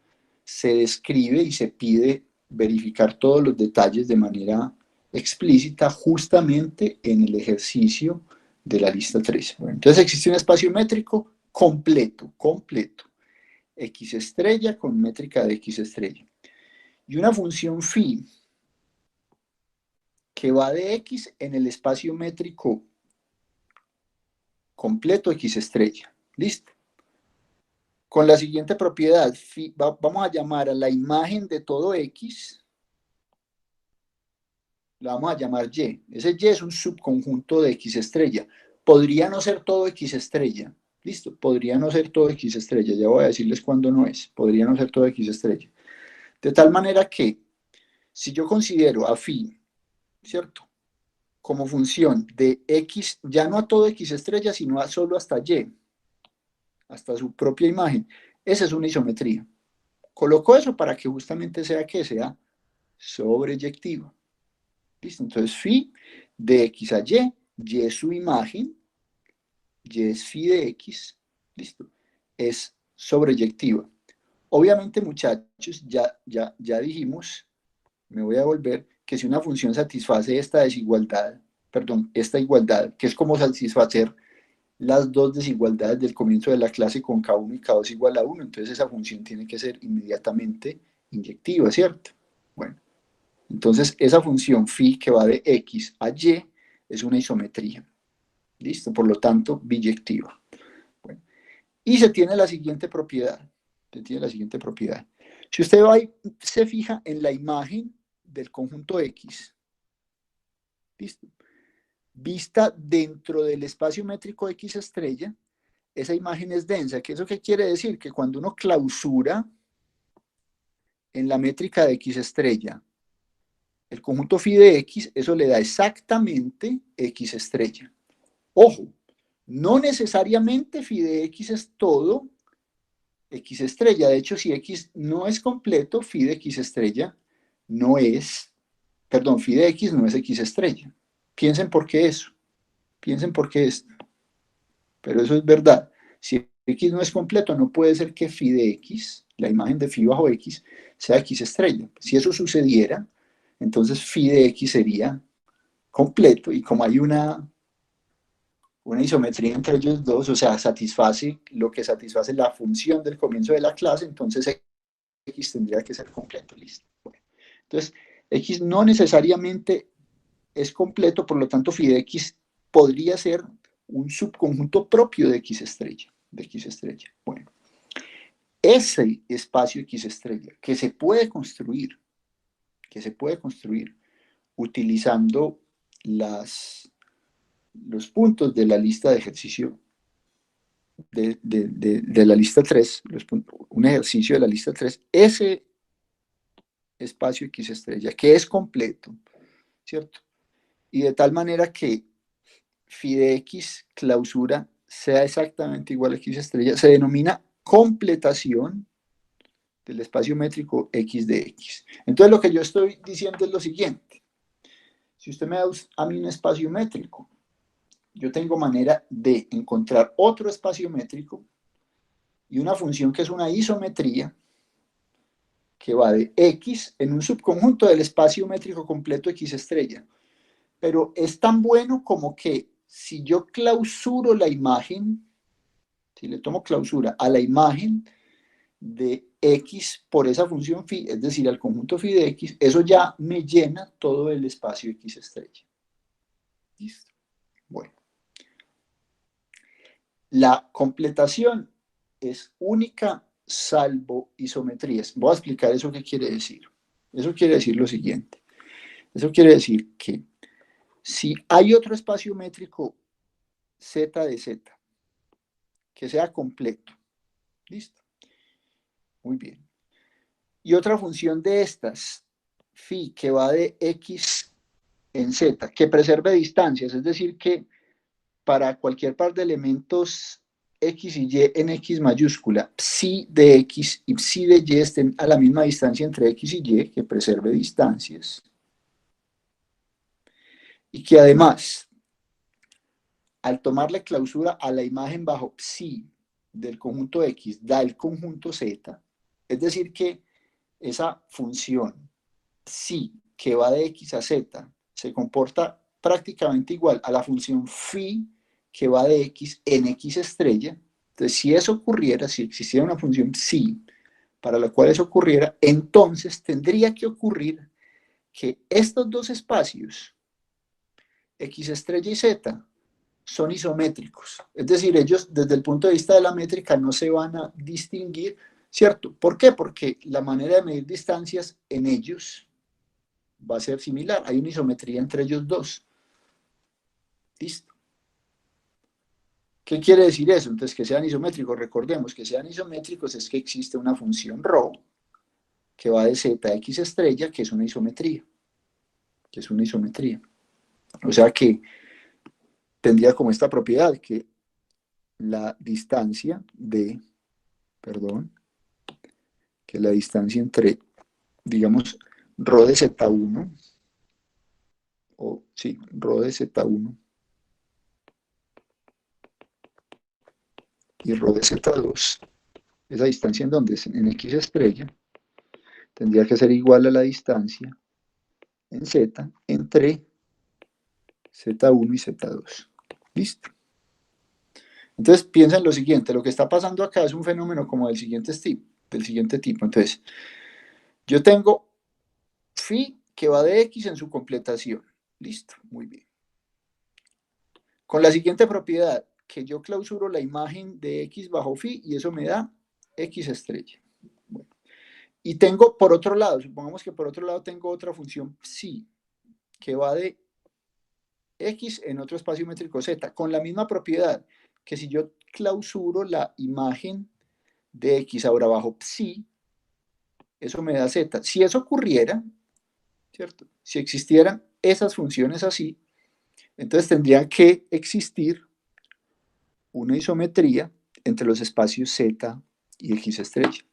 Se describe y se pide verificar todos los detalles de manera explícita justamente en el ejercicio de la lista 3. Bueno, entonces existe un espacio métrico completo, X estrella con métrica de X estrella. Y una función phi que va de X en el espacio métrico completo X estrella. ¿Listo? Con la siguiente propiedad, vamos a llamar a la imagen de todo X, la vamos a llamar Y. Ese Y es un subconjunto de X estrella. Podría no ser todo X estrella. ¿Listo? Podría no ser todo X estrella. Ya voy a decirles cuándo no es. Podría no ser todo X estrella. De tal manera que, si yo considero a phi, ¿cierto? Como función de X, ya no a todo X estrella, sino a solo hasta Y. hasta su propia imagen. Esa es una isometría. Coloco eso para que justamente sea que sea sobreyectiva. ¿Listo? Entonces, phi de x a y es su imagen, y es phi de x, ¿listo? Es sobreyectiva. Obviamente, muchachos, ya dijimos, me voy a volver, que si una función satisface esta desigualdad, perdón, esta igualdad, que es como satisfacer las dos desigualdades del comienzo de la clase con K1 y K2 igual a 1, entonces esa función tiene que ser inmediatamente inyectiva, ¿cierto? Bueno, entonces esa función phi que va de x a y es una isometría, ¿listo? Por lo tanto, biyectiva. Bueno, y se tiene la siguiente propiedad, Si usted va y se fija en la imagen del conjunto X, ¿listo? Vista dentro del espacio métrico X estrella, esa imagen es densa. ¿Eso qué quiere decir? Que cuando uno clausura en la métrica de X estrella el conjunto phi de X, eso le da exactamente X estrella. Ojo, no necesariamente phi de X es todo X estrella. De hecho, si X no es completo, phi de X estrella no es, perdón, phi de X no es X estrella. Piensen por qué eso. Piensen por qué es. Pero eso es verdad. Si X no es completo, no puede ser que phi de X, la imagen de phi bajo X, sea X estrella. Si eso sucediera, entonces phi de X sería completo, y como hay una isometría entre ellos dos, o sea, satisface lo que satisface la función del comienzo de la clase, entonces X tendría que ser completo, listo. Bueno, entonces, X no necesariamente es completo, por lo tanto, phi de X podría ser un subconjunto propio de X estrella, Bueno, ese espacio X estrella que se puede construir utilizando los puntos de la lista de ejercicio de la lista 3, un ejercicio de la lista 3, ese espacio X estrella que es completo, ¿cierto? Y de tal manera que phi de X clausura sea exactamente igual a X estrella, se denomina completación del espacio métrico X de X. Entonces lo que yo estoy diciendo es lo siguiente. Si usted me da a mí un espacio métrico, yo tengo manera de encontrar otro espacio métrico y una función que es una isometría que va de X en un subconjunto del espacio métrico completo X estrella. Pero es tan bueno como que si yo clausuro la imagen, si le tomo clausura a la imagen de X por esa función phi, es decir, al conjunto phi de X, eso ya me llena todo el espacio X estrella. ¿Listo? Bueno. La completación es única salvo isometrías. Voy a explicar eso qué quiere decir. Eso quiere decir lo siguiente. Eso quiere decir que si hay otro espacio métrico z de z que sea completo, ¿listo? Muy bien. Y otra función de estas, phi, que va de x en z, que preserve distancias, es decir, que para cualquier par de elementos x y y en x mayúscula, psi de x y psi de y estén a la misma distancia entre x y y, que preserve distancias. Y que además, al tomarle clausura a la imagen bajo psi del conjunto x, da el conjunto z, es decir que esa función psi que va de x a z se comporta prácticamente igual a la función phi que va de x en x estrella. Entonces, si eso ocurriera, si existiera una función psi para la cual eso ocurriera, entonces tendría que ocurrir que estos dos espacios, x estrella y z, son isométricos. Es decir, ellos desde el punto de vista de la métrica no se van a distinguir, ¿cierto? ¿Por qué? Porque la manera de medir distancias en ellos va a ser similar. Hay una isometría entre ellos dos. ¿Listo? ¿Qué quiere decir eso? Entonces, que sean isométricos. Recordemos que sean isométricos es que existe una función ρ que va de z a x estrella, que es una isometría. O sea que tendría como esta propiedad, que la distancia de, perdón, que la distancia entre, digamos, rho de Z1, o sí, rho de Z1 y rho de Z2, esa distancia en donde es en X estrella, tendría que ser igual a la distancia en Z entre Z1 y Z2. ¿Listo? Entonces piensa en lo siguiente, lo que está pasando acá es un fenómeno como del siguiente tipo. Entonces, yo tengo phi que va de X en su completación. Listo, muy bien. Con la siguiente propiedad, que yo clausuro la imagen de X bajo phi y eso me da X estrella. Bueno. Y tengo por otro lado, supongamos que por otro lado tengo otra función psi que va de X en otro espacio métrico Z, con la misma propiedad que si yo clausuro la imagen de X ahora bajo psi, eso me da Z. Si eso ocurriera, ¿cierto? Si existieran esas funciones así, entonces tendría que existir una isometría entre los espacios Z y X estrella.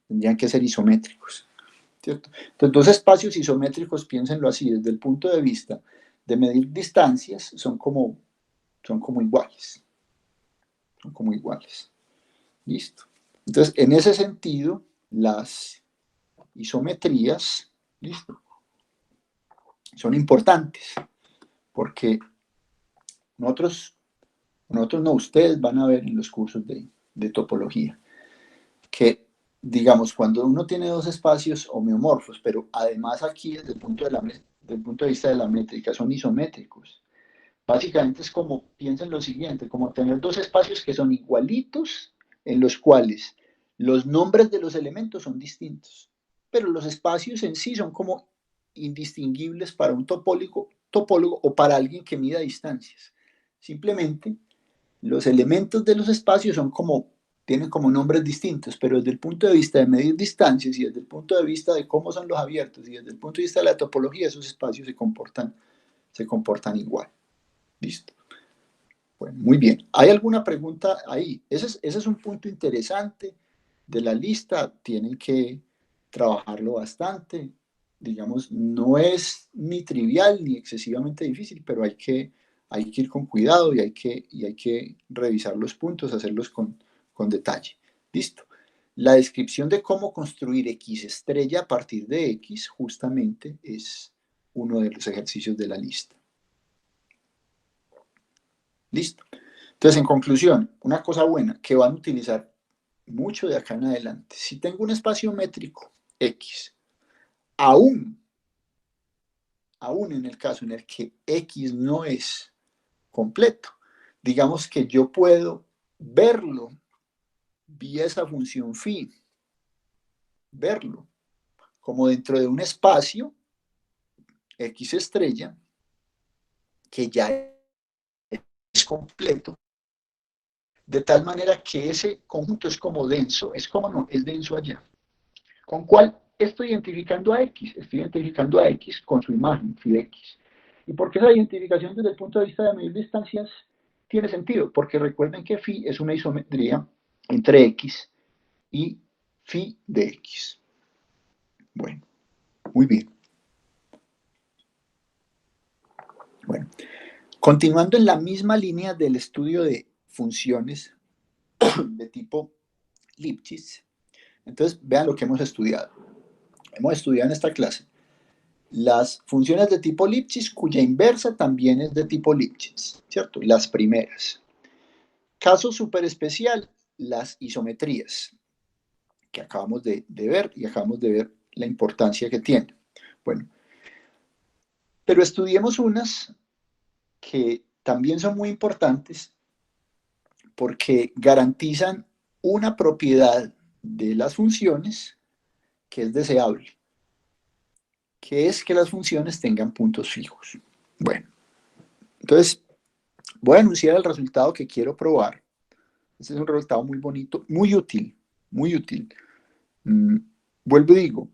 Tendrían que ser isométricos, ¿cierto? Entonces, dos espacios isométricos, piénsenlo así, desde el punto de vista de medir distancias, son como iguales. Son como iguales. ¿Listo? Entonces, en ese sentido, las isometrías, ¿listo?, son importantes, porque nosotros no, ustedes van a ver en los cursos de topología, que, digamos, cuando uno tiene dos espacios homeomorfos, pero además aquí desde el punto de vista de la métrica son isométricos, básicamente es como, piensen lo siguiente, como tener dos espacios que son igualitos, en los cuales los nombres de los elementos son distintos, pero los espacios en sí son como indistinguibles para un topólogo o para alguien que mida distancias. Simplemente los elementos de los espacios tienen como nombres distintos, pero desde el punto de vista de medir distancias y desde el punto de vista de cómo son los abiertos y desde el punto de vista de la topología, esos espacios se comportan igual. ¿Listo? Bueno, muy bien. ¿Hay alguna pregunta ahí? Ese es un punto interesante de la lista. Tienen que trabajarlo bastante. Digamos, no es ni trivial ni excesivamente difícil, pero hay que ir con cuidado y hay que revisar los puntos, hacerlos con detalle. ¿Listo? La descripción de cómo construir X estrella a partir de X justamente es uno de los ejercicios de la lista. Listo. Entonces, en conclusión, una cosa buena que van a utilizar mucho de acá en adelante. Si tengo un espacio métrico X, aún en el caso en el que X no es completo, digamos que yo puedo verlo vía esa función phi, verlo como dentro de un espacio X estrella que ya es completo, de tal manera que ese conjunto es como denso, es denso allá. ¿Con cuál estoy identificando a X? Estoy identificando a X con su imagen, phi de X. ¿Y por qué esa identificación desde el punto de vista de medir distancias tiene sentido? Porque recuerden que phi es una isometría entre X y phi de X. Bueno, muy bien. Bueno, continuando en la misma línea del estudio de funciones de tipo Lipschitz, entonces vean lo que hemos estudiado. Hemos estudiado en esta clase las funciones de tipo Lipschitz cuya inversa también es de tipo Lipschitz, ¿cierto? Las primeras. Caso súper especial, las isometrías, que acabamos de ver y acabamos de ver la importancia que tienen. Bueno, pero estudiemos unas que también son muy importantes porque garantizan una propiedad de las funciones que es deseable, que es que las funciones tengan puntos fijos. Bueno, entonces voy a anunciar el resultado que quiero probar. Este es un resultado muy bonito, muy útil, muy útil. Vuelvo y digo,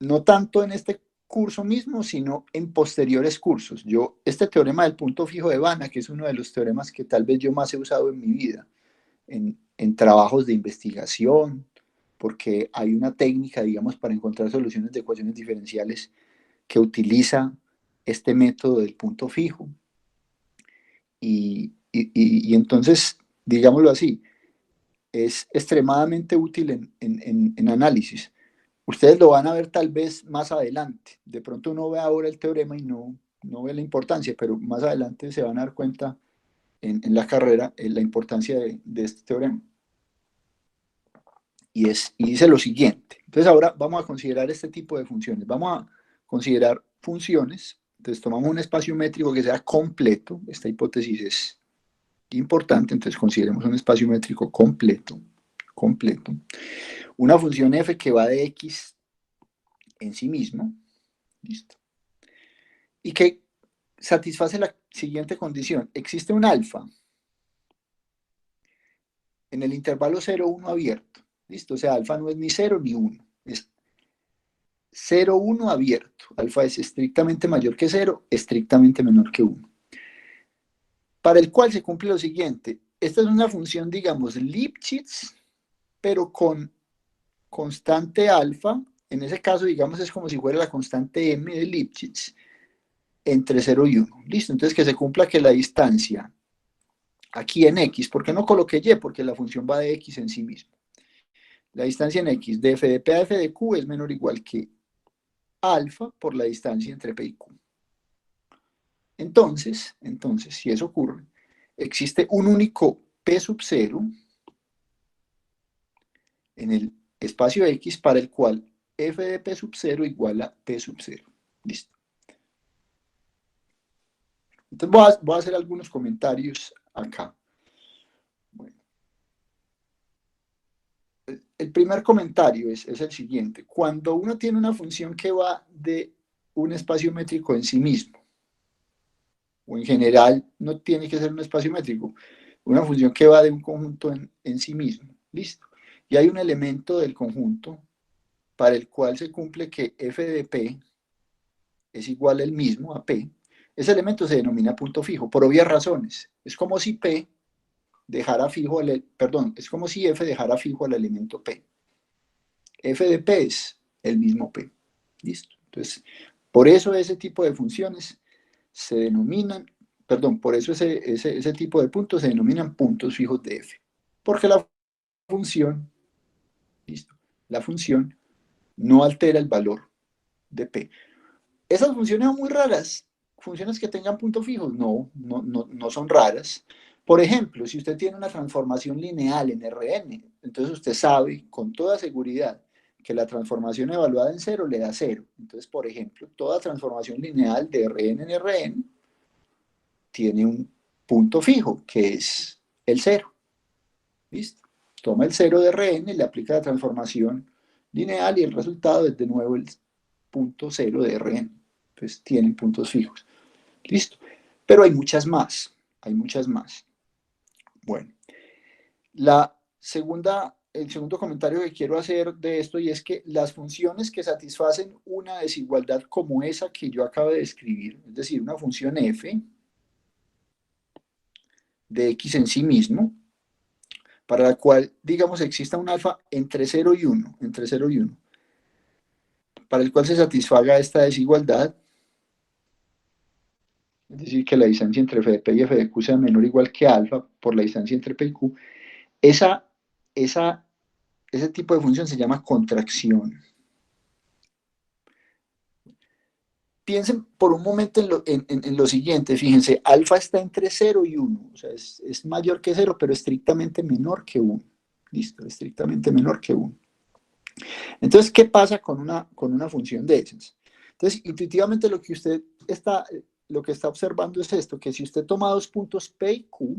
no tanto en este curso mismo, sino en posteriores cursos. Este teorema del punto fijo de Banach, que es uno de los teoremas que tal vez yo más he usado en mi vida, en trabajos de investigación, porque hay una técnica, digamos, para encontrar soluciones de ecuaciones diferenciales que utiliza este método del punto fijo. Y entonces, digámoslo así, es extremadamente útil en análisis. Ustedes lo van a ver tal vez más adelante. De pronto uno ve ahora el teorema y no ve la importancia, pero más adelante se van a dar cuenta en la carrera la importancia de este teorema. Y dice lo siguiente. Entonces ahora vamos a considerar este tipo de funciones. Vamos a considerar funciones. Entonces tomamos un espacio métrico que sea completo. Esta hipótesis es importante, entonces consideremos un espacio métrico completo. Una función f que va de x en sí mismo. Listo. Y que satisface la siguiente condición. Existe un alfa en el intervalo 0, 1 abierto. Listo, o sea, alfa no es ni 0 ni 1. Es 0, 1 abierto. Alfa es estrictamente mayor que 0, estrictamente menor que 1. Para el cual se cumple lo siguiente. Esta es una función, digamos, Lipschitz, pero con constante alfa. En ese caso, digamos, es como si fuera la constante m de Lipschitz entre 0 y 1. Listo, entonces que se cumpla que la distancia aquí en x, ¿por qué no coloqué y? Porque la función va de x en sí mismo. La distancia en x de f de p a f de q es menor o igual que alfa por la distancia entre p y q. Entonces, si eso ocurre, existe un único p sub 0 en el espacio x para el cual f de p sub 0 igual a p sub 0. Listo. Entonces voy a hacer algunos comentarios acá. Bueno. El primer comentario es el siguiente. Cuando uno tiene una función que va de un espacio métrico en sí mismo, o en general no tiene que ser un espacio métrico, una función que va de un conjunto en sí mismo, listo. Y hay un elemento del conjunto para el cual se cumple que f de p es igual al mismo a p. Ese elemento se denomina punto fijo, por obvias razones. Es como si p dejara fijo, es como si f dejara fijo al elemento p. F de p es el mismo p. ¿Listo? Entonces, por eso ese tipo de funciones se denominan, por eso ese tipo de puntos se denominan puntos fijos de f. Porque la función, ¿listo? La función no altera el valor de p. Esas funciones son muy raras. Funciones que tengan puntos fijos, no son raras. Por ejemplo, si usted tiene una transformación lineal en Rn, entonces usted sabe con toda seguridad que la transformación evaluada en 0 le da 0. Entonces, por ejemplo, toda transformación lineal de Rn en Rn tiene un punto fijo, que es el 0. ¿Listo? Toma el 0 de Rn, le aplica la transformación lineal y el resultado es de nuevo el punto 0 de Rn. Entonces tienen puntos fijos. ¿Listo? Pero hay muchas más. Bueno, el segundo comentario que quiero hacer de esto, y es que las funciones que satisfacen una desigualdad como esa que yo acabo de describir, es decir, una función f de x en sí mismo, para la cual, digamos, exista un alfa entre 0 y 1, para el cual se satisfaga esta desigualdad, es decir, que la distancia entre f de p y f de q sea menor o igual que alfa por la distancia entre p y q, ese tipo de función se llama contracción. Piensen por un momento en lo siguiente, fíjense, alfa está entre 0 y 1, o sea, es mayor que 0, pero estrictamente menor que 1. Listo, estrictamente menor que 1. Entonces, ¿qué pasa con una función de esas? Entonces, intuitivamente lo que está observando es esto, que si usted toma dos puntos P y Q,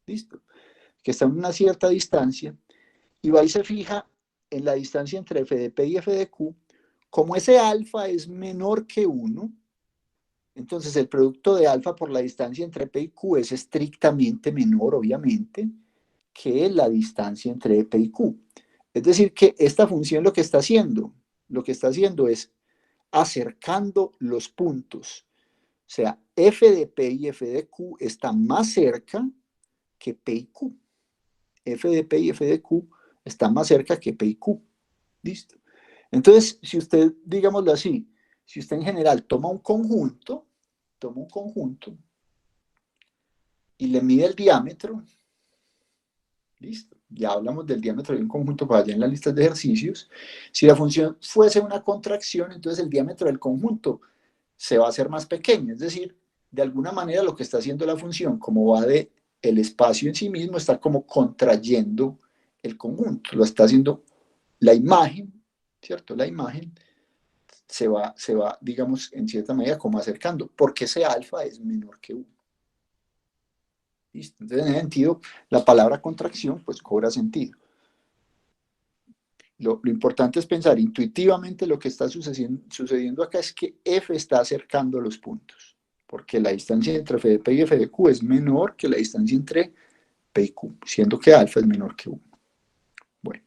listo, que están a una cierta distancia, y va y se fija en la distancia entre f de p y f de q, como ese alfa es menor que 1, entonces el producto de alfa por la distancia entre p y q es estrictamente menor, obviamente, que la distancia entre p y q. Es decir, que esta función lo que está haciendo es acercando los puntos. O sea, f de P y f de Q está más cerca que P y Q. F de P y f de Q está más cerca que P y Q. ¿Listo? Entonces, si usted, digámoslo así, si usted en general toma un conjunto y le mide el diámetro, listo, ya hablamos del diámetro de un conjunto para allá en las listas de ejercicios. Si la función fuese una contracción, entonces el diámetro del conjunto se va a hacer más pequeño, es decir, de alguna manera lo que está haciendo la función, como va de el espacio en sí mismo, está como contrayendo el conjunto, lo está haciendo la imagen, ¿cierto? La imagen se va, digamos, en cierta medida como acercando, porque ese alfa es menor que 1. ¿Listo? Entonces, en ese sentido, la palabra contracción, pues, cobra sentido. Lo importante es pensar intuitivamente lo que está sucediendo acá es que F está acercando los puntos, porque la distancia entre F de P y F de Q es menor que la distancia entre P y Q, siendo que alfa es menor que 1. Bueno,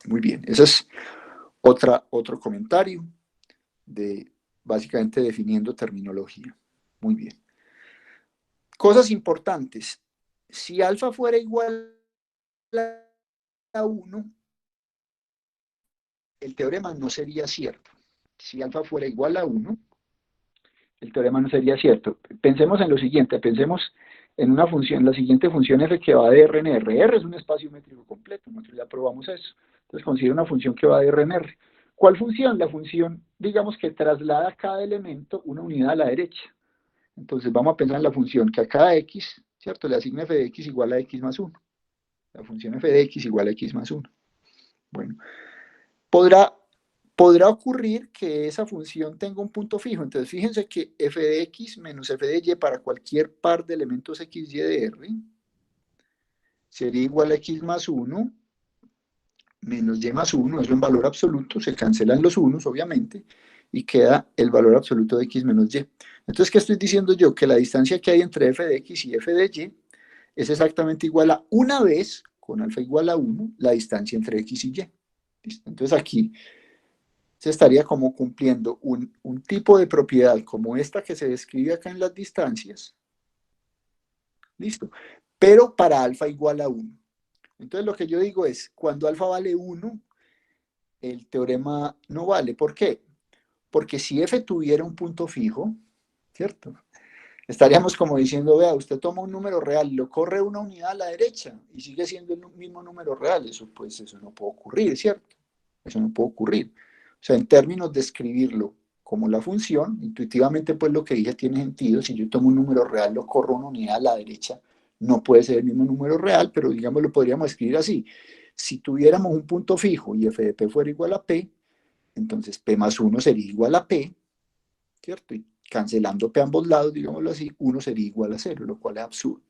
muy bien. Ese es otro comentario de básicamente definiendo terminología. Muy bien. Cosas importantes. Si alfa fuera igual a 1, el teorema no sería cierto. Si alfa fuera igual a 1, el teorema no sería cierto. Pensemos en lo siguiente, pensemos en una función, la siguiente función f que va de R en R. R es un espacio métrico completo, nosotros ya probamos eso. Entonces considera una función que va de R en R. ¿Cuál función? La función, digamos, que traslada a cada elemento una unidad a la derecha. Entonces vamos a pensar en la función que a cada x, ¿cierto? Le asigna f de x igual a x más 1. La función f de x igual a x más 1. Bueno, podrá ocurrir que esa función tenga un punto fijo. Entonces, fíjense que f de x menos f de y para cualquier par de elementos x, y de R sería igual a x más 1 menos y más 1, eso en valor absoluto, se cancelan los unos, obviamente, y queda el valor absoluto de x menos y. Entonces, ¿qué estoy diciendo yo? Que la distancia que hay entre f de x y f de y es exactamente igual a una vez, con alfa igual a 1, la distancia entre x y y. ¿Listo? Entonces, aquí se estaría como cumpliendo un tipo de propiedad como esta que se describe acá en las distancias. ¿Listo? Pero para alfa igual a 1. Entonces lo que yo digo es, cuando alfa vale 1, el teorema no vale. ¿Por qué? Porque si f tuviera un punto fijo, ¿cierto? Estaríamos como diciendo, vea, usted toma un número real y lo corre una unidad a la derecha y sigue siendo el mismo número real. Eso, pues, eso no puede ocurrir, ¿cierto? Eso no puede ocurrir. O sea, en términos de escribirlo como la función, intuitivamente, pues lo que dije tiene sentido. Si yo tomo un número real, lo corro una unidad a la derecha, no puede ser el mismo número real, pero digamos lo podríamos escribir así. Si tuviéramos un punto fijo y f de p fuera igual a p, entonces p más 1 sería igual a p, ¿cierto? Y cancelando p a ambos lados, digámoslo así, 1 sería igual a 0, lo cual es absurdo.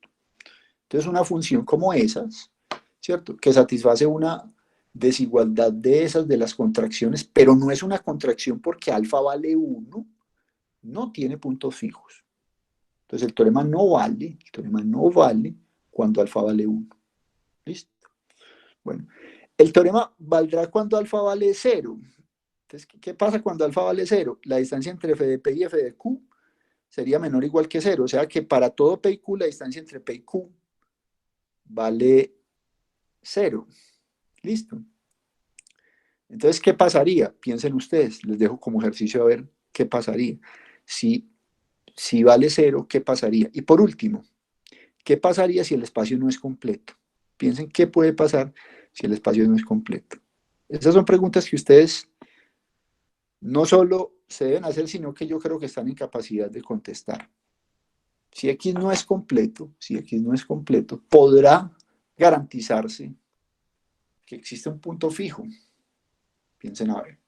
Entonces una función como esas, ¿cierto? Que satisface una desigualdad de esas, de las contracciones, pero no es una contracción porque alfa vale 1, no tiene puntos fijos. Entonces el teorema no vale cuando alfa vale 1. ¿Listo? Bueno, el teorema valdrá cuando alfa vale 0. Entonces, ¿qué pasa cuando alfa vale 0? La distancia entre f de p y f de q sería menor o igual que 0. O sea que para todo p y q, la distancia entre p y q vale 0. ¿Listo? Entonces, ¿qué pasaría? Piensen ustedes, les dejo como ejercicio a ver qué pasaría. Si vale 0, ¿qué pasaría? Y por último, ¿qué pasaría si el espacio no es completo? Piensen qué puede pasar si el espacio no es completo. Esas son preguntas que ustedes no solo se deben hacer, sino que yo creo que están en capacidad de contestar. Si X no es completo, podrá garantizarse que existe un punto fijo. Piensen a ver.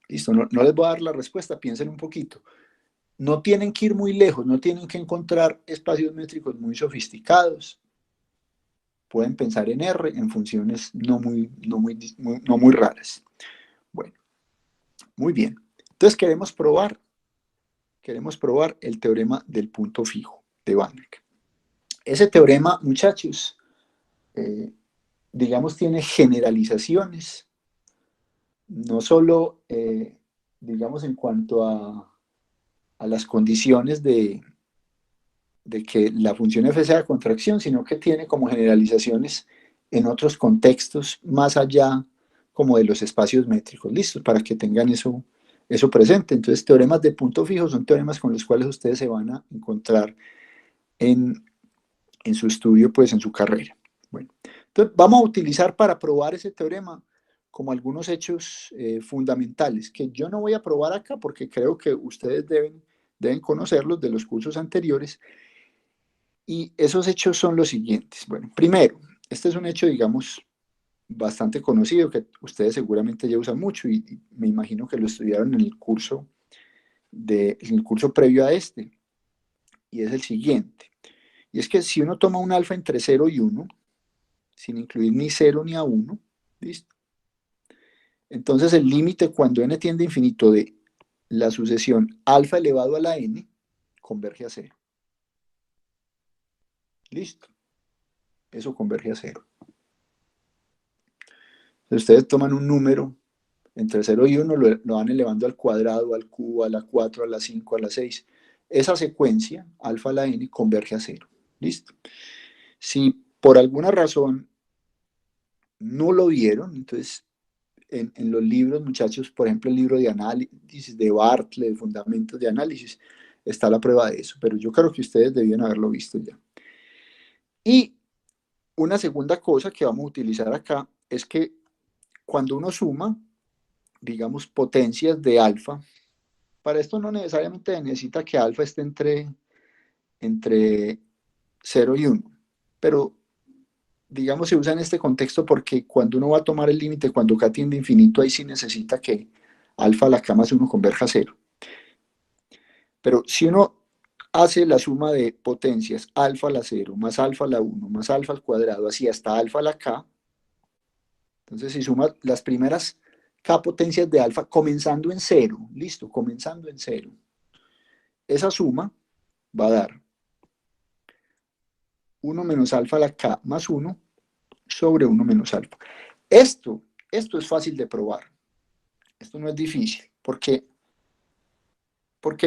Listo, no les voy a dar la respuesta, piensen un poquito. No tienen que ir muy lejos, no tienen que encontrar espacios métricos muy sofisticados. Pueden pensar en R, en funciones no muy raras. Bueno, muy bien. Entonces queremos probar el teorema del punto fijo de Van Dyck. Ese teorema, muchachos, digamos, tiene generalizaciones no solo, digamos, en cuanto a las condiciones de que la función f sea contracción, sino que tiene como generalizaciones en otros contextos más allá como de los espacios métricos. Listo, para que tengan eso presente. Entonces, teoremas de punto fijo son teoremas con los cuales ustedes se van a encontrar en su estudio, pues en su carrera. Bueno, entonces vamos a utilizar para probar ese teorema como algunos hechos fundamentales, que yo no voy a probar acá porque creo que ustedes deben conocerlos de los cursos anteriores. Y esos hechos son los siguientes. Bueno, primero, este es un hecho, digamos, bastante conocido que ustedes seguramente ya usan mucho y me imagino que lo estudiaron en el curso previo a este. Y es el siguiente. Y es que si uno toma un alfa entre 0 y 1, sin incluir ni 0 ni a 1, ¿listo? Entonces el límite cuando n tiende a infinito de la sucesión alfa elevado a la n converge a 0. ¿Listo? Eso converge a 0. Ustedes toman un número entre 0 y 1, lo van elevando al cuadrado, al cubo, a la 4, a la 5, a la 6. Esa secuencia, alfa a la n, converge a 0. ¿Listo? Si por alguna razón no lo vieron, entonces en los libros, muchachos, por ejemplo, el libro de análisis de Bartlett, de fundamentos de análisis, está la prueba de eso, pero yo creo que ustedes debían haberlo visto ya. Y una segunda cosa que vamos a utilizar acá es que cuando uno suma, digamos, potencias de alfa, para esto no necesariamente necesita que alfa esté entre 0 y 1, pero digamos se usa en este contexto porque cuando uno va a tomar el límite, cuando k tiende a infinito, ahí sí necesita que alfa a la k más 1 converja a 0. Pero si uno hace la suma de potencias alfa a la 0 más alfa a la 1 más alfa al cuadrado, así hasta alfa a la k, entonces si suma las primeras k potencias de alfa comenzando en 0, listo, comenzando en 0, esa suma va a dar 1 menos alfa a la k más 1 sobre 1 menos alfa. Esto es fácil de probar. Esto no es difícil. ¿Por qué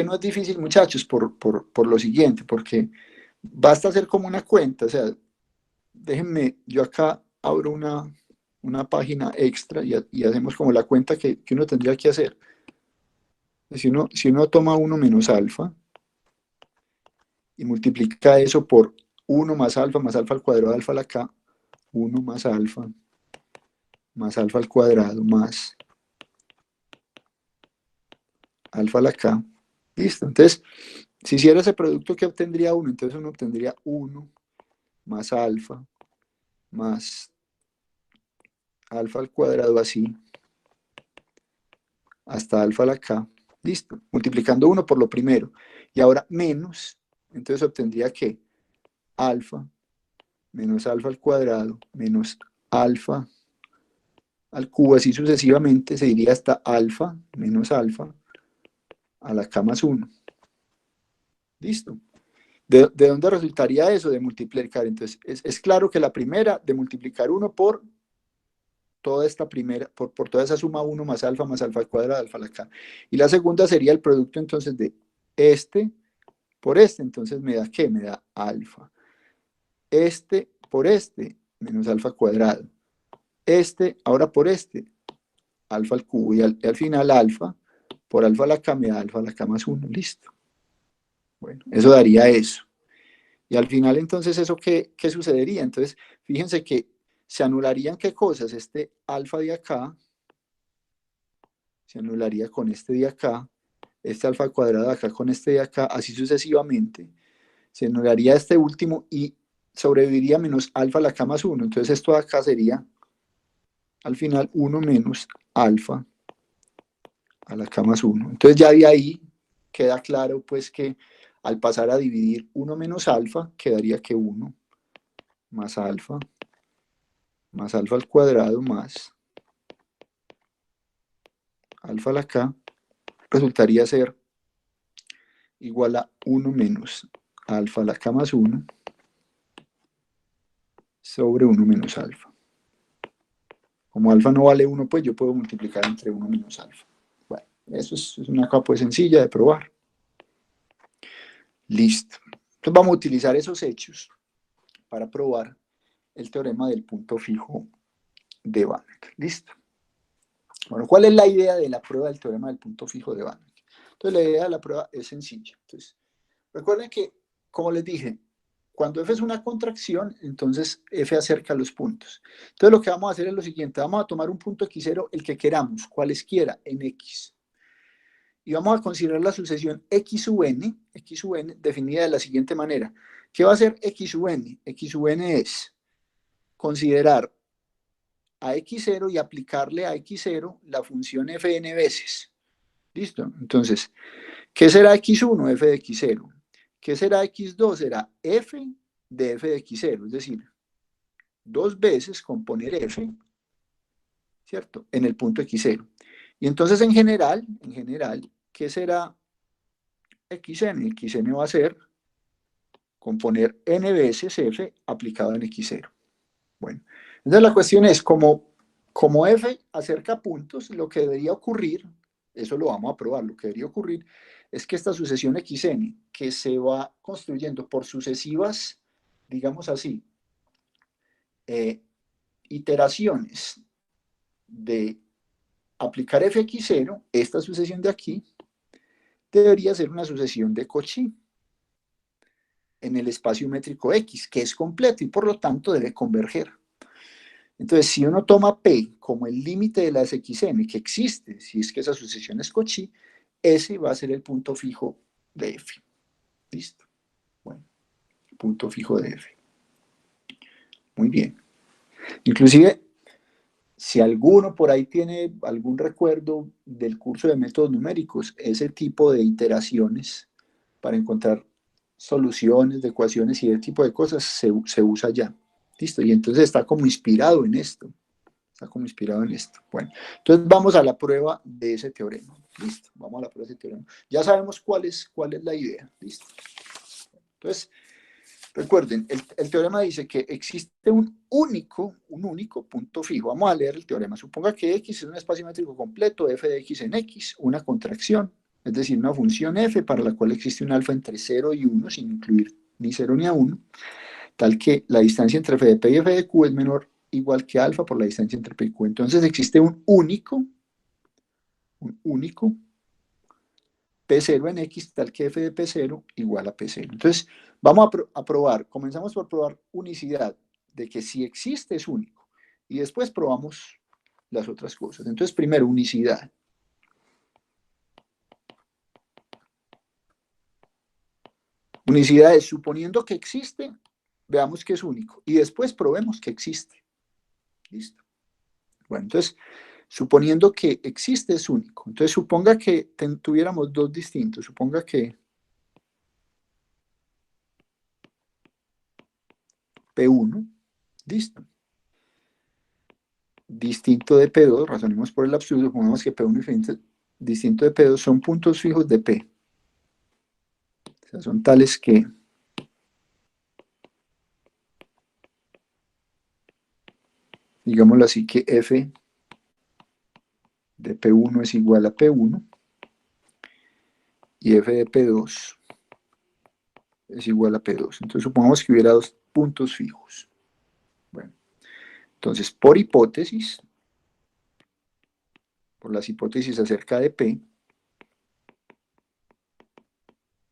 no es difícil, muchachos? Por lo siguiente, porque basta hacer como una cuenta. O sea, déjenme, yo acá abro una página extra y hacemos como la cuenta que uno tendría que hacer. Si uno toma 1 menos alfa y multiplica eso por 1 más alfa al cuadrado de alfa a la k, 1 más alfa al cuadrado más alfa a la k. Listo. Entonces, si hiciera ese producto, ¿qué obtendría uno? Entonces uno obtendría 1 más alfa al cuadrado así, hasta alfa a la k. Listo. Multiplicando 1 por lo primero. Y ahora menos, entonces obtendría que alfa menos alfa al cuadrado menos alfa al cubo, así sucesivamente, se iría hasta alfa menos alfa a la k más 1. Listo. ¿De dónde resultaría eso? De multiplicar. Entonces, es claro que la primera, de multiplicar 1 por toda esta primera, por toda esa suma 1 más alfa al cuadrado, alfa a la k. Y la segunda sería el producto entonces de este por este. Entonces, ¿me da qué? Me da alfa. Este por este, menos alfa cuadrado. Este, ahora por este, alfa al cubo. Y al final alfa por alfa a la k me da alfa a la k más 1. Listo. Bueno, eso daría eso. Y al final, entonces, ¿eso qué sucedería? Entonces, fíjense que se anularían qué cosas. Este alfa de acá se anularía con este de acá, este alfa al cuadrado de acá con este de acá, así sucesivamente. Se anularía este último y sobreviviría menos alfa a la k más 1. Entonces, esto de acá sería, al final, 1 menos alfa a la k más 1. Entonces, ya de ahí queda claro, pues, que al pasar a dividir 1 menos alfa, quedaría que 1 más alfa al cuadrado más alfa a la k resultaría ser igual a 1 menos alfa a la k más 1 sobre 1 menos alfa. Como alfa no vale 1, pues yo puedo multiplicar entre 1 menos alfa. Bueno, eso es una capa pues sencilla de probar. Listo. Entonces vamos a utilizar esos hechos para probar el teorema del punto fijo de Banach. Listo. Bueno, ¿cuál es la idea de la prueba del teorema del punto fijo de Banach? Entonces la idea de la prueba es sencilla. Entonces, recuerden que, como les dije, cuando f es una contracción, entonces f acerca los puntos. Entonces lo que vamos a hacer es lo siguiente. Vamos a tomar un punto x0, el que queramos, cualesquiera, en x. Y vamos a considerar la sucesión x sub n definida de la siguiente manera. ¿Qué va a hacer x sub n? X sub n es considerar a x0 y aplicarle a x0 la función fn veces. ¿Listo? Entonces, ¿qué será x1? F de x0. ¿Qué será x2? Será f de f de x0, es decir, 2 veces componer f, ¿cierto? En el punto x0. Y entonces, en general, ¿qué será xn? Xn va a ser componer n veces f aplicado en x0. Bueno, entonces la cuestión es, como f acerca puntos, lo que debería ocurrir, eso lo vamos a probar, lo que debería ocurrir es que esta sucesión xn, que se va construyendo por sucesivas, digamos así, iteraciones de aplicar fx0, esta sucesión de aquí, debería ser una sucesión de Cauchy en el espacio métrico X, que es completo y por lo tanto debe converger. Entonces, si uno toma P como el límite de las xn que existe, si es que esa sucesión es Cauchy, ese va a ser el punto fijo de f. ¿Listo? Bueno, punto fijo de f. Muy bien. Inclusive, si alguno por ahí tiene algún recuerdo del curso de métodos numéricos, ese tipo de iteraciones para encontrar soluciones de ecuaciones y ese tipo de cosas se usa ya. ¿Listo? Y entonces está como inspirado en esto. Bueno, entonces vamos a la prueba de ese teorema. Listo, vamos a la prueba de ese teorema. Ya sabemos cuál es la idea. Listo. Entonces, recuerden, el teorema dice que existe un único punto fijo. Vamos a leer el teorema. Suponga que x es un espacio métrico completo, f de x en x, una contracción, es decir, una función f para la cual existe un alfa entre 0 y 1, sin incluir ni 0 ni a 1, tal que la distancia entre f de p y f de q es menor igual que alfa por la distancia entre p y q. Entonces existe un único P0 en X tal que f de P0 igual a P0. Entonces, vamos a probar, comenzamos por probar unicidad, de que si existe es único, y después probamos las otras cosas. Entonces, primero, unicidad. Unicidad es, suponiendo que existe, veamos que es único, y después probemos que existe. ¿Listo? Bueno, entonces, suponiendo que existe es único. Entonces, suponga que tuviéramos dos distintos. Suponga que P1, listo, distinto de P2, razonemos por el absurdo, supongamos que P1 distinto de P2 son puntos fijos de P. O sea, son tales que digámoslo así, que F de P1 es igual a P1 y F de P2 es igual a P2. Entonces supongamos que hubiera dos puntos fijos. Bueno, entonces por hipótesis, por las hipótesis acerca de P,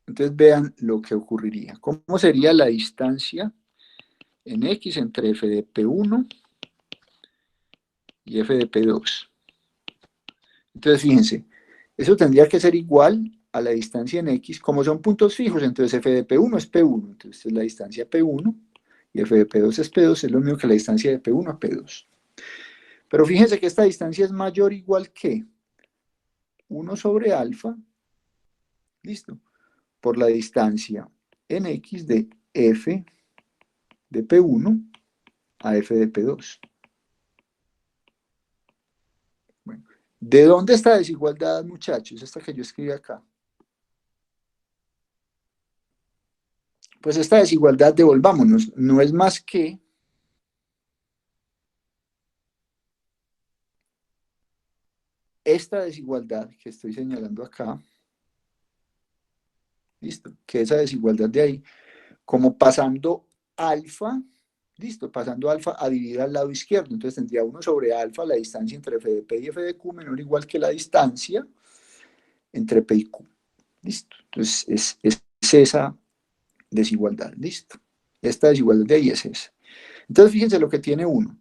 entonces vean lo que ocurriría. ¿Cómo sería la distancia en X entre F de P1 y F de P2? Entonces fíjense, eso tendría que ser igual a la distancia en X, como son puntos fijos, entonces F de P1 es P1, entonces la distancia P1, y F de P2 es P2, es lo mismo que la distancia de P1 a P2. Pero fíjense que esta distancia es mayor o igual que 1 sobre alfa, listo, por la distancia en X de F de P1 a F de P2. Bueno, ¿de dónde esta desigualdad, muchachos? Esta que yo escribí acá. Pues esta desigualdad, devolvámonos, no es más que esta desigualdad que estoy señalando acá, listo, que esa desigualdad de ahí, como pasando alfa, listo, pasando alfa a dividir al lado izquierdo, entonces tendría 1 sobre alfa, la distancia entre f de p y f de q menor o igual que la distancia entre p y q, listo, entonces es esa desigualdad, listo, esta desigualdad de ahí es esa. Entonces fíjense lo que tiene 1.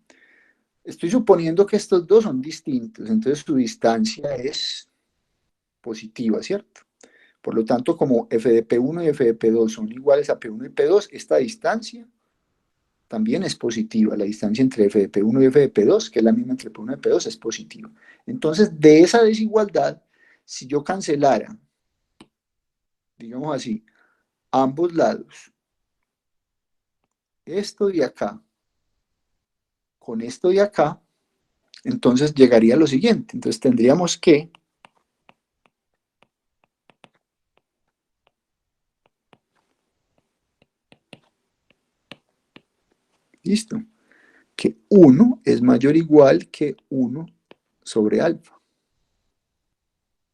Estoy suponiendo que estos dos son distintos, entonces su distancia es positiva, ¿cierto? Por lo tanto, como f de P1 y f de P2 son iguales a P1 y P2, esta distancia también es positiva. La distancia entre f de P1 y f de P2, que es la misma entre P1 y P2, es positiva. Entonces, de esa desigualdad, si yo cancelara, digamos así, ambos lados, esto de acá, con esto de acá, entonces llegaría a lo siguiente. Entonces tendríamos que listo, que 1 es mayor o igual que 1 sobre alfa.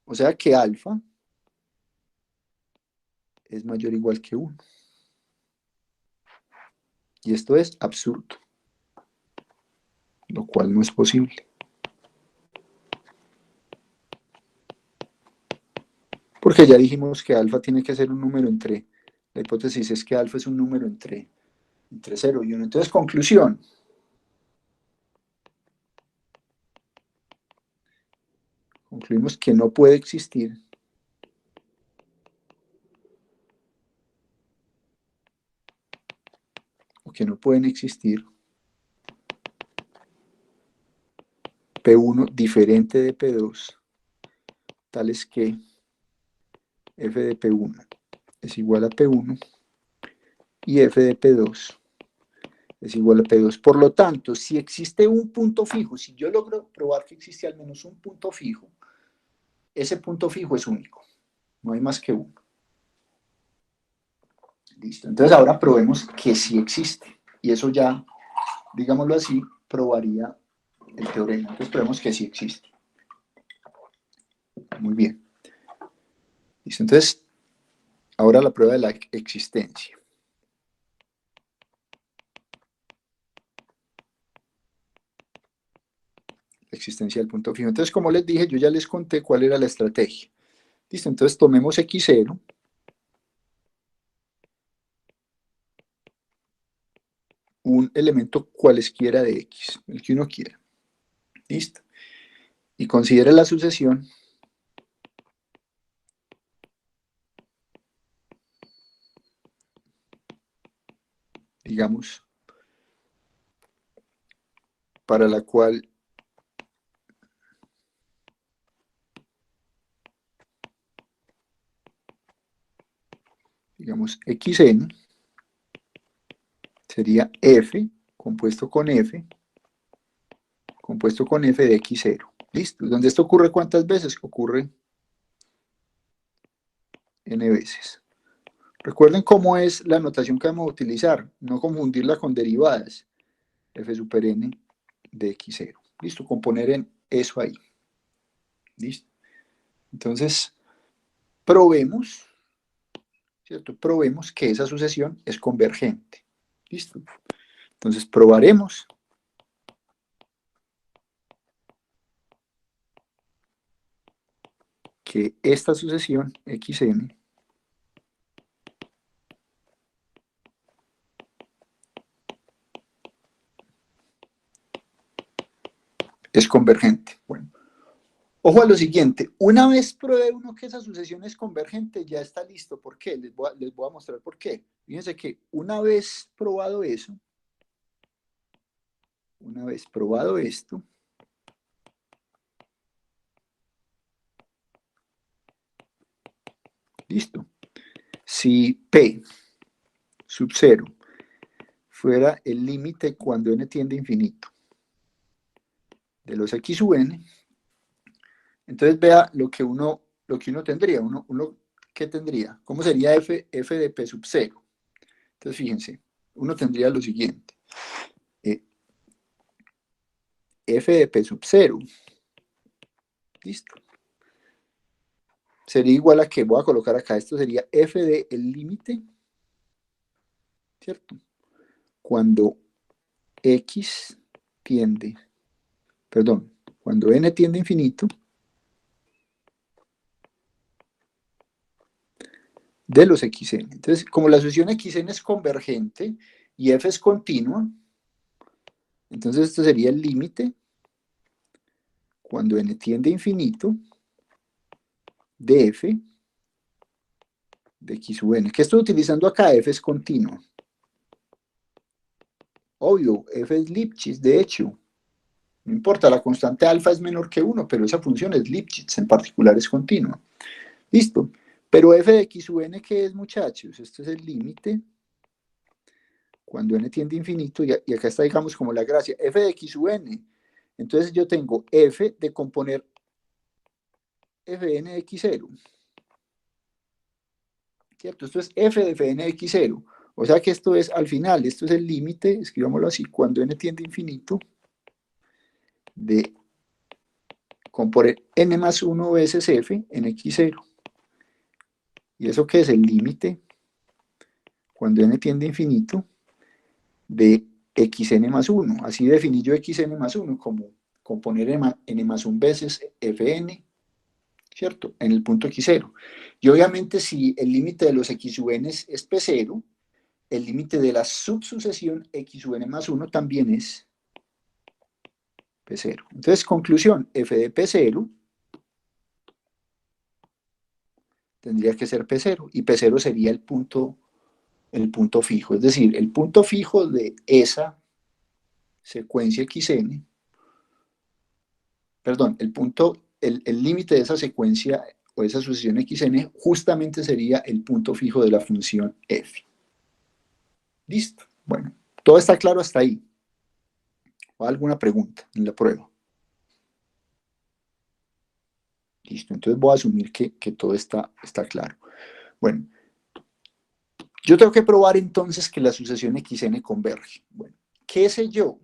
O sea que alfa es mayor o igual que 1. Y esto es absurdo, lo cual no es posible. Porque ya dijimos que alfa tiene que ser un número entre, la hipótesis es que alfa es un número entre 0 y 1. Entonces, conclusión. Concluimos que no puede existir o que no pueden existir P1 diferente de P2, tales que f de P1 es igual a P1 y f de P2 es igual a P2. Por lo tanto, si existe un punto fijo, si yo logro probar que existe al menos un punto fijo, ese punto fijo es único, no hay más que uno. Listo, entonces ahora probemos que sí existe, y eso ya, digámoslo así, probaría el teorema. Entonces probemos que sí existe. Muy bien. Listo, entonces, ahora la prueba de la existencia. La existencia del punto fijo. Entonces, como les dije, yo ya les conté cuál era la estrategia. Listo, entonces tomemos x0. Un elemento cualesquiera de x, el que uno quiera. Listo. Y considere la sucesión digamos, para la cual digamos xn sería f compuesto con f de x0. ¿Listo? ¿Dónde esto ocurre cuántas veces? Ocurre n veces. Recuerden cómo es la notación que vamos a utilizar, no confundirla con derivadas. F super n de x0. ¿Listo? Componer en eso ahí. ¿Listo? Entonces, probemos, ¿cierto? Probemos que esa sucesión es convergente. ¿Listo? Entonces, probaremos que esta sucesión xn es convergente. Bueno, ojo a lo siguiente, una vez pruebe uno que esa sucesión es convergente, ya está listo. ¿Por qué? Les voy a mostrar por qué. Fíjense que una vez probado eso, una vez probado esto, listo. Si P sub 0 fuera el límite cuando n tiende a infinito de los x sub n, entonces vea lo que uno tendría. ¿Qué tendría? ¿Cómo sería f de p sub 0? Entonces fíjense, uno tendría lo siguiente. F de p sub 0 Listo. Sería igual a que voy a colocar acá, esto sería f de el límite, ¿cierto? Cuando x tiende, perdón, cuando n tiende a infinito, de los xn. Entonces, como la sucesión xn es convergente y f es continua, entonces esto sería el límite cuando n tiende a infinito de f de x sub n. ¿Qué estoy utilizando acá? F es continua. Obvio, f es Lipschitz, de hecho. No importa, la constante alfa es menor que 1, pero esa función es Lipschitz, en particular es continua. Listo. Pero f de x sub n, ¿qué es, muchachos? Este es el límite cuando n tiende a infinito, y acá está, digamos, como la gracia, f de x sub n. Entonces yo tengo f de componer fn de x0. ¿Cierto? Esto es f de fn de x0. O sea que esto es, al final, esto es el límite, escribámoslo así, cuando n tiende a infinito, de componer n más 1 veces f en x0. ¿Y eso qué es? El límite cuando n tiende a infinito de xn más 1. Así definí yo xn más 1 como componer n más 1 veces fn, ¿cierto? En el punto x0. Y obviamente si el límite de los x sub n es p0, el límite de la subsucesión x sub n más 1 también es p0. Entonces, conclusión, f de p0 tendría que ser p0, y p0 sería el punto fijo, es decir, el punto fijo de esa secuencia xn, perdón, el límite de esa secuencia o esa sucesión xn justamente sería el punto fijo de la función f. Listo. Bueno, todo está claro hasta ahí. ¿O alguna pregunta en la prueba? Listo, entonces voy a asumir que todo está claro. Bueno, yo tengo que probar entonces que la sucesión xn converge. Bueno, ¿qué sé yo?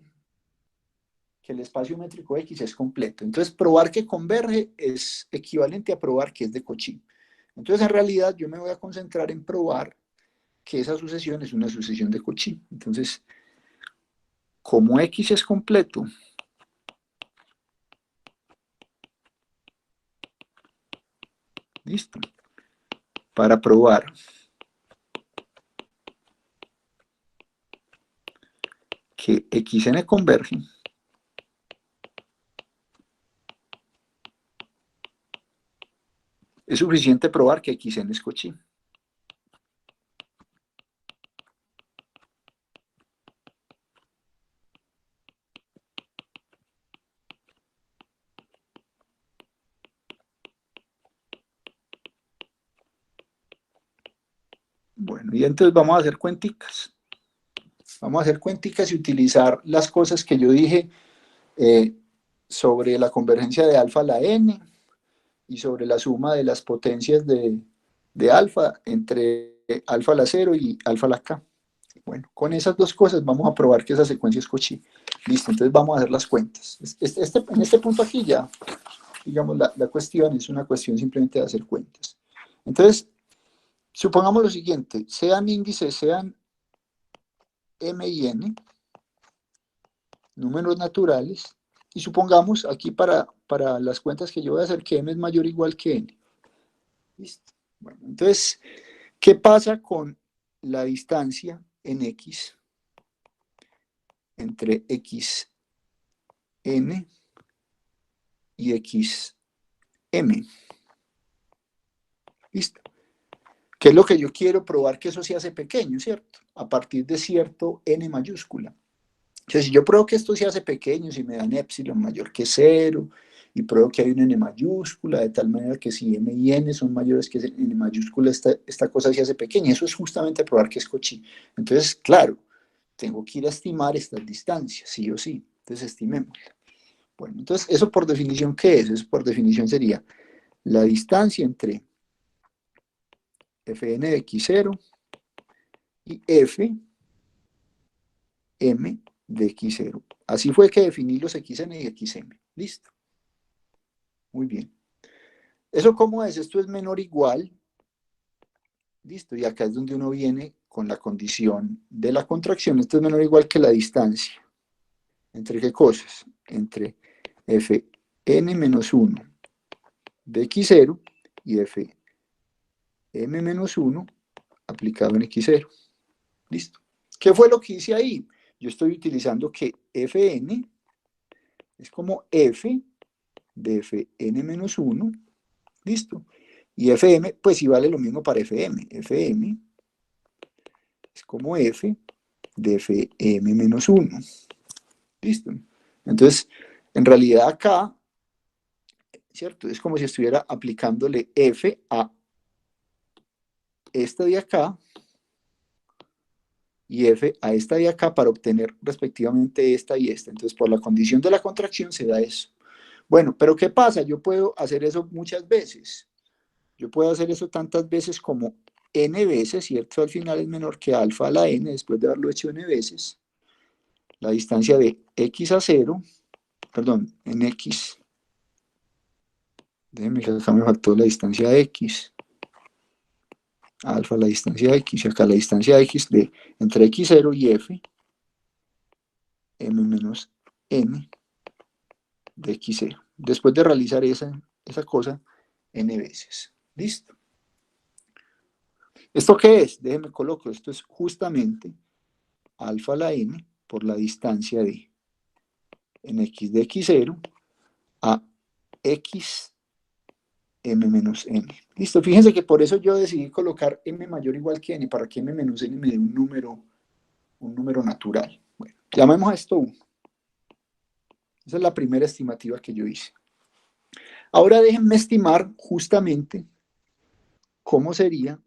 Que el espacio métrico X es completo. Entonces, probar que converge es equivalente a probar que es de Cauchy. Entonces, en realidad, yo me voy a concentrar en probar que esa sucesión es una sucesión de Cauchy. Entonces, como X es completo, listo, para probar que xn converge, es suficiente probar que xn es Cauchy. Bueno, y entonces vamos a hacer cuenticas. Vamos a hacer cuenticas y utilizar las cosas que yo dije sobre la convergencia de alfa a la n y sobre la suma de las potencias de alfa entre alfa a la 0 y alfa a la k. Bueno, con esas dos cosas vamos a probar que esa secuencia es Cauchy. Listo, entonces vamos a hacer las cuentas. En este punto aquí ya, digamos, la cuestión es una cuestión simplemente de hacer cuentas. Entonces, supongamos lo siguiente, sean índices, sean m y n, números naturales, y supongamos aquí para las cuentas que yo voy a hacer que m es mayor o igual que n. ¿Listo? Bueno, entonces, ¿qué pasa con la distancia en x entre xn y xm? ¿Listo? ¿Qué es lo que yo quiero probar? Que eso se hace pequeño, ¿cierto? A partir de cierto n mayúscula. O sea, si yo pruebo que esto se hace pequeño, si me dan epsilon mayor que 0, y pruebo que hay un n mayúscula, de tal manera que si m y n son mayores que n mayúscula, esta cosa se hace pequeña. Eso es justamente probar que es Cauchy. Entonces, claro, tengo que ir a estimar estas distancias, sí o sí. Entonces, estimémosla. Bueno, entonces, ¿eso por definición qué es? Eso por definición sería la distancia entre fn de x0 y f m de x0. Así fue que definí los xn y xm. Listo. Muy bien. ¿Eso cómo es? Esto es menor o igual. Listo. Y acá es donde uno viene con la condición de la contracción. Esto es menor o igual que la distancia. ¿Entre qué cosas? Entre Fn menos 1 de x0 y Fm menos 1 aplicado en x0. Listo. ¿Qué fue lo que hice ahí? Yo estoy utilizando que Fn es como f de Fn menos 1. Listo. Y Fm, pues sí vale lo mismo para Fm. Fm es como f de Fm menos 1. Listo. Entonces, en realidad acá, ¿cierto? Es como si estuviera aplicándole f a esta de acá y f a esta de acá para obtener respectivamente esta y esta. Entonces, por la condición de la contracción se da eso. Bueno, pero ¿qué pasa? Yo puedo hacer eso muchas veces. Yo puedo hacer eso tantas veces como n veces, ¿cierto? Al final es menor que alfa a la n, después de haberlo hecho n veces. La distancia de x a 0, perdón, en x. Déjenme que acá me faltó la distancia de x. Alfa la distancia de x, y acá la distancia de x de entre x0 y f, m menos n de x0. Después de realizar esa cosa n veces. ¿Listo? ¿Esto qué es? Déjenme coloco. Esto es justamente alfa a la n por la distancia de en x de x0 a x m menos n. Listo, fíjense que por eso yo decidí colocar m mayor o igual que n, para que m menos n me dé un número natural. Bueno, llamemos a esto 1. Esa es la primera estimativa que yo hice. Ahora déjenme estimar justamente cómo sería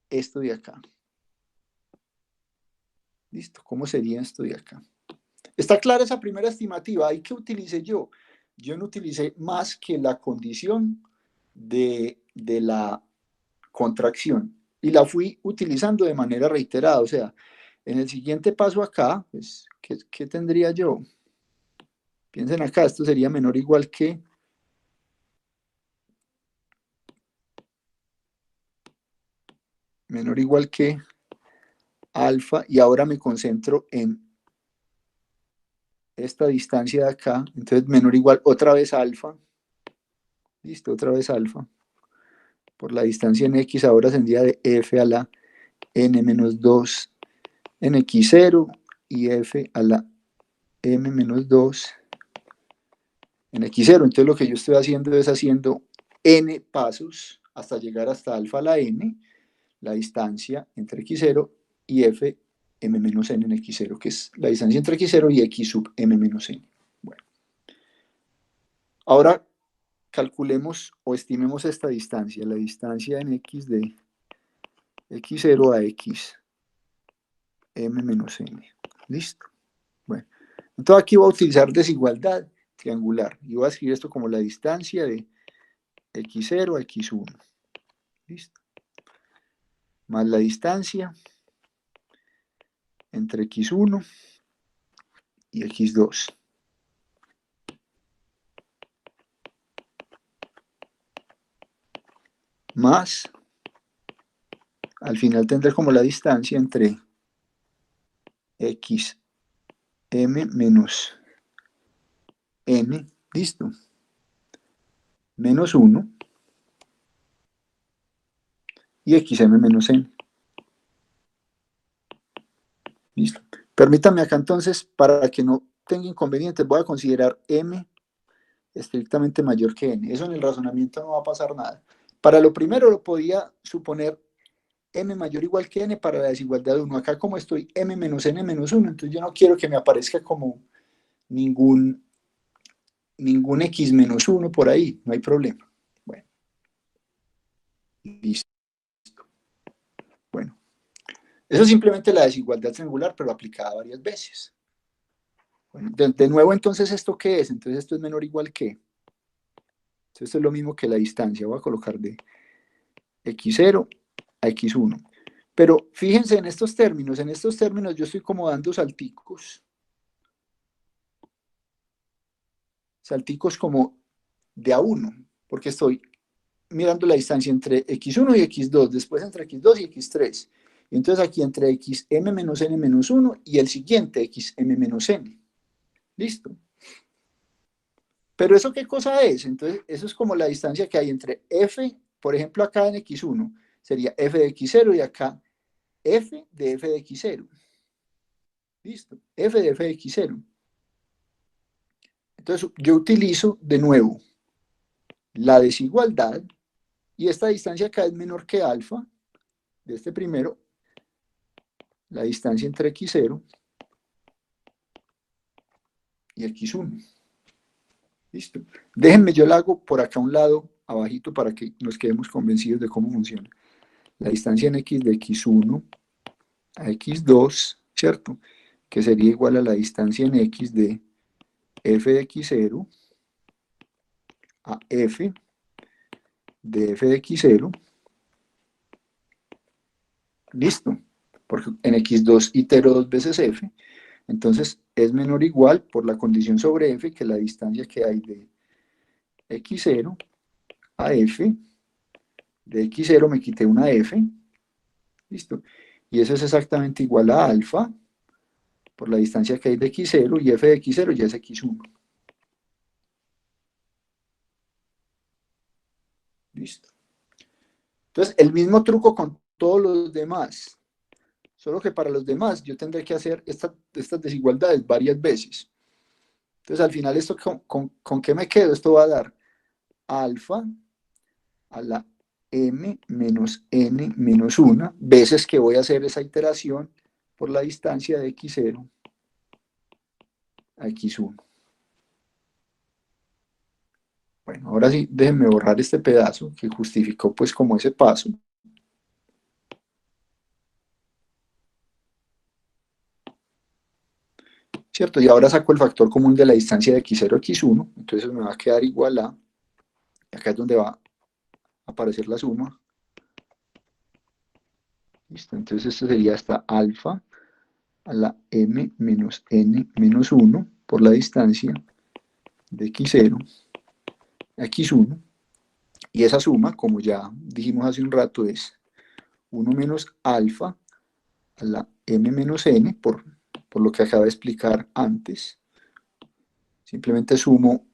esto de acá. Listo, ¿cómo sería esto de acá? ¿Está clara esa primera estimativa? ¿Ahí qué utilicé yo? Yo no utilicé más que la condición de la contracción y la fui utilizando de manera reiterada. O sea, en el siguiente paso acá, pues, ¿qué tendría yo? Piensen acá, esto sería menor o igual que alfa, y ahora me concentro en esta distancia de acá, entonces menor o igual otra vez alfa. Listo, otra vez alfa. Por la distancia en x ahora tendría de f a la n menos 2 en x0 y f a la m menos 2 en x0. Entonces lo que yo estoy haciendo es haciendo n pasos hasta llegar hasta alfa a la n, la distancia entre x0 y f m menos n en x0, que es la distancia entre x0 y x sub m menos n. Bueno. Ahora calculemos o estimemos esta distancia, la distancia en x de x0 a x m menos n. ¿Listo? Bueno, entonces aquí voy a utilizar desigualdad triangular y voy a escribir esto como la distancia de x0 a x1. ¿Listo? Más la distancia entre x1 y x2. Más, al final tendré como la distancia entre x m menos n, listo, menos 1 y xm menos n. Listo. Permítanme acá entonces, para que no tenga inconvenientes, voy a considerar m estrictamente mayor que n. Eso en el razonamiento no va a pasar nada. Para lo primero lo podía suponer m mayor o igual que n para la desigualdad de 1. Acá como estoy m menos n menos 1, entonces yo no quiero que me aparezca como ningún x menos 1 por ahí, no hay problema. Bueno, listo. Bueno, eso es simplemente la desigualdad triangular, pero aplicada varias veces. Bueno, de nuevo, entonces, ¿esto qué es? Entonces, esto es menor o igual que. Entonces, esto es lo mismo que la distancia. Voy a colocar de x0 a x1. Pero fíjense en estos términos yo estoy como dando salticos. Salticos como de A1, porque estoy mirando la distancia entre x1 y x2, después entre x2 y x3. Y entonces aquí entre xm menos n menos 1 y el siguiente xm menos n. ¿Listo? Pero ¿eso qué cosa es? Entonces, eso es como la distancia que hay entre f, por ejemplo, acá en x1, sería f de x0 y acá f de x0. ¿Listo? F de x0. Entonces, yo utilizo de nuevo la desigualdad y esta distancia acá es menor que alfa de este primero, la distancia entre x0 y x1. ¿Listo? Déjenme, yo la hago por acá a un lado, abajito, para que nos quedemos convencidos de cómo funciona. La distancia en x de x1 a x2, ¿cierto? Que sería igual a la distancia en x de f de x0 a f de f de x0. Listo. Porque en x2 itero dos veces f. Entonces es menor o igual por la condición sobre f que la distancia que hay de x0 a f. De x0 me quité una f. Listo. Y eso es exactamente igual a alfa por la distancia que hay de x0 y f de x0 ya es x1. Listo. Entonces, el mismo truco con todos los demás. Solo que para los demás yo tendré que hacer estas desigualdades varias veces. Entonces, al final, ¿esto con qué me quedo? Esto va a dar alfa a la m menos n menos 1 veces que voy a hacer esa iteración por la distancia de x0 a x1. Bueno, ahora sí, déjenme borrar este pedazo que justificó pues como ese paso. ¿Cierto? Y ahora saco el factor común de la distancia de x0 a x1, entonces me va a quedar igual a, acá es donde va a aparecer la suma. ¿Listo? Entonces esto sería hasta alfa a la m menos n menos 1 por la distancia de x0 a x1. Y esa suma, como ya dijimos hace un rato, es 1 menos alfa a la m menos n por lo que acabo de explicar antes. Simplemente sumo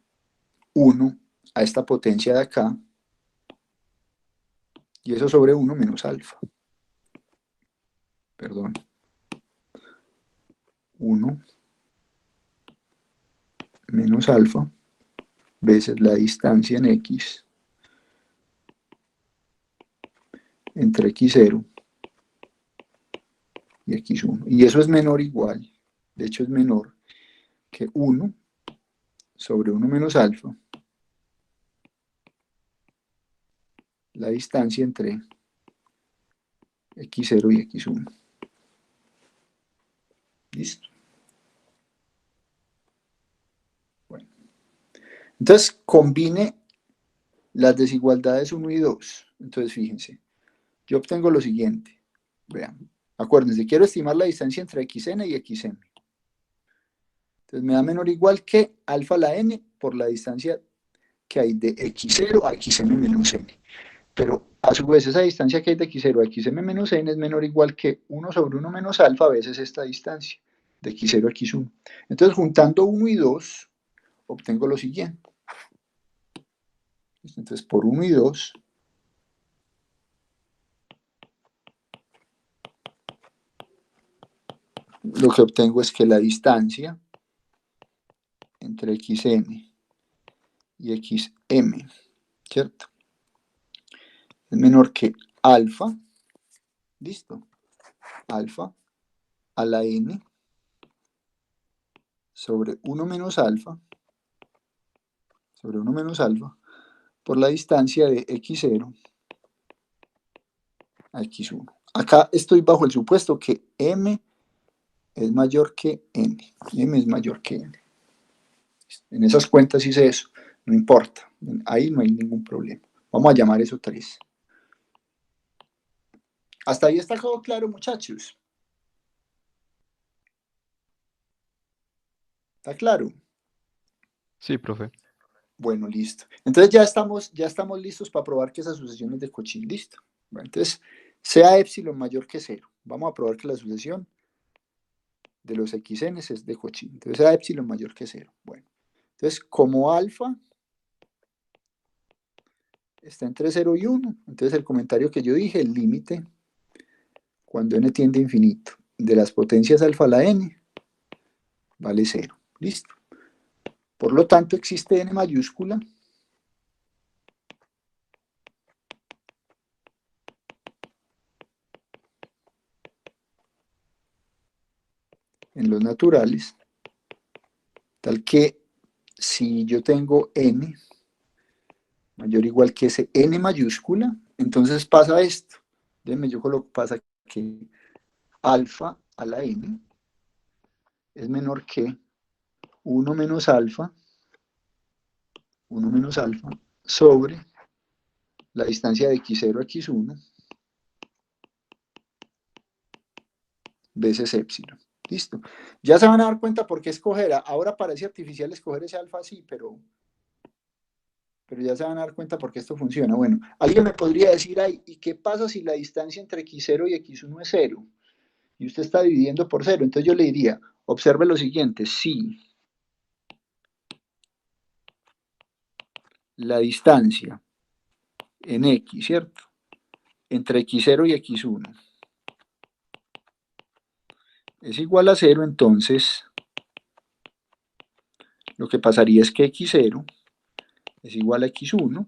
1 a esta potencia de acá y eso sobre 1 menos alfa. Perdón. 1 menos alfa veces la distancia en x entre x0 y x1. Y eso es menor o igual, de hecho es menor que 1 sobre 1 menos alfa, la distancia entre x0 y x1. ¿Listo? Bueno. Entonces, combine las desigualdades 1 y 2. Entonces, fíjense, yo obtengo lo siguiente. Vean, acuérdense, quiero estimar la distancia entre xn y xm. Entonces, me da menor o igual que alfa a la n por la distancia que hay de x0 a xm menos n. Pero a su vez esa distancia que hay de x0 a xm menos n es menor o igual que 1 sobre 1 menos alfa veces esta distancia de x0 a x1. Entonces juntando 1 y 2 obtengo lo siguiente. Entonces por 1 y 2 lo que obtengo es que la distancia entre xn y xm, ¿cierto? Es menor que alfa, listo, alfa a la n sobre 1 menos alfa, por la distancia de x0 a x1. Acá estoy bajo el supuesto que m es mayor que n. M es mayor que n. En esas cuentas hice eso, no importa, ahí no hay ningún problema. Vamos a llamar eso 3. Hasta ahí está todo claro, muchachos. ¿Está claro? Sí, profe. Bueno, listo. Entonces ya estamos listos para probar que esa sucesión es de Cauchy. Listo. Bueno, entonces, sea epsilon mayor que 0. Vamos a probar que la sucesión de los xn es de Cauchy. Entonces, sea epsilon mayor que 0. Bueno, entonces, como alfa está entre 0 y 1, entonces el comentario que yo dije, el límite, cuando n tiende a infinito, de las potencias alfa a la n, vale 0. Listo. Por lo tanto, existe n mayúscula en los naturales, tal que si yo tengo n mayor o igual que ese n mayúscula, entonces pasa esto. Déjenme, yo coloco, pasa que alfa a la n es menor que 1 menos alfa sobre la distancia de x0 a x1 veces epsilon. Listo. Ya se van a dar cuenta por qué escoger. Ahora parece artificial escoger ese alfa así, pero ya se van a dar cuenta por qué esto funciona. Bueno, alguien me podría decir, ay, ¿y qué pasa si la distancia entre x0 y x1 es 0? Y usted está dividiendo por 0. Entonces yo le diría, observe lo siguiente, si la distancia en x, ¿cierto? Entre x0 y x1 es igual a 0, entonces lo que pasaría es que x0 es igual a x1,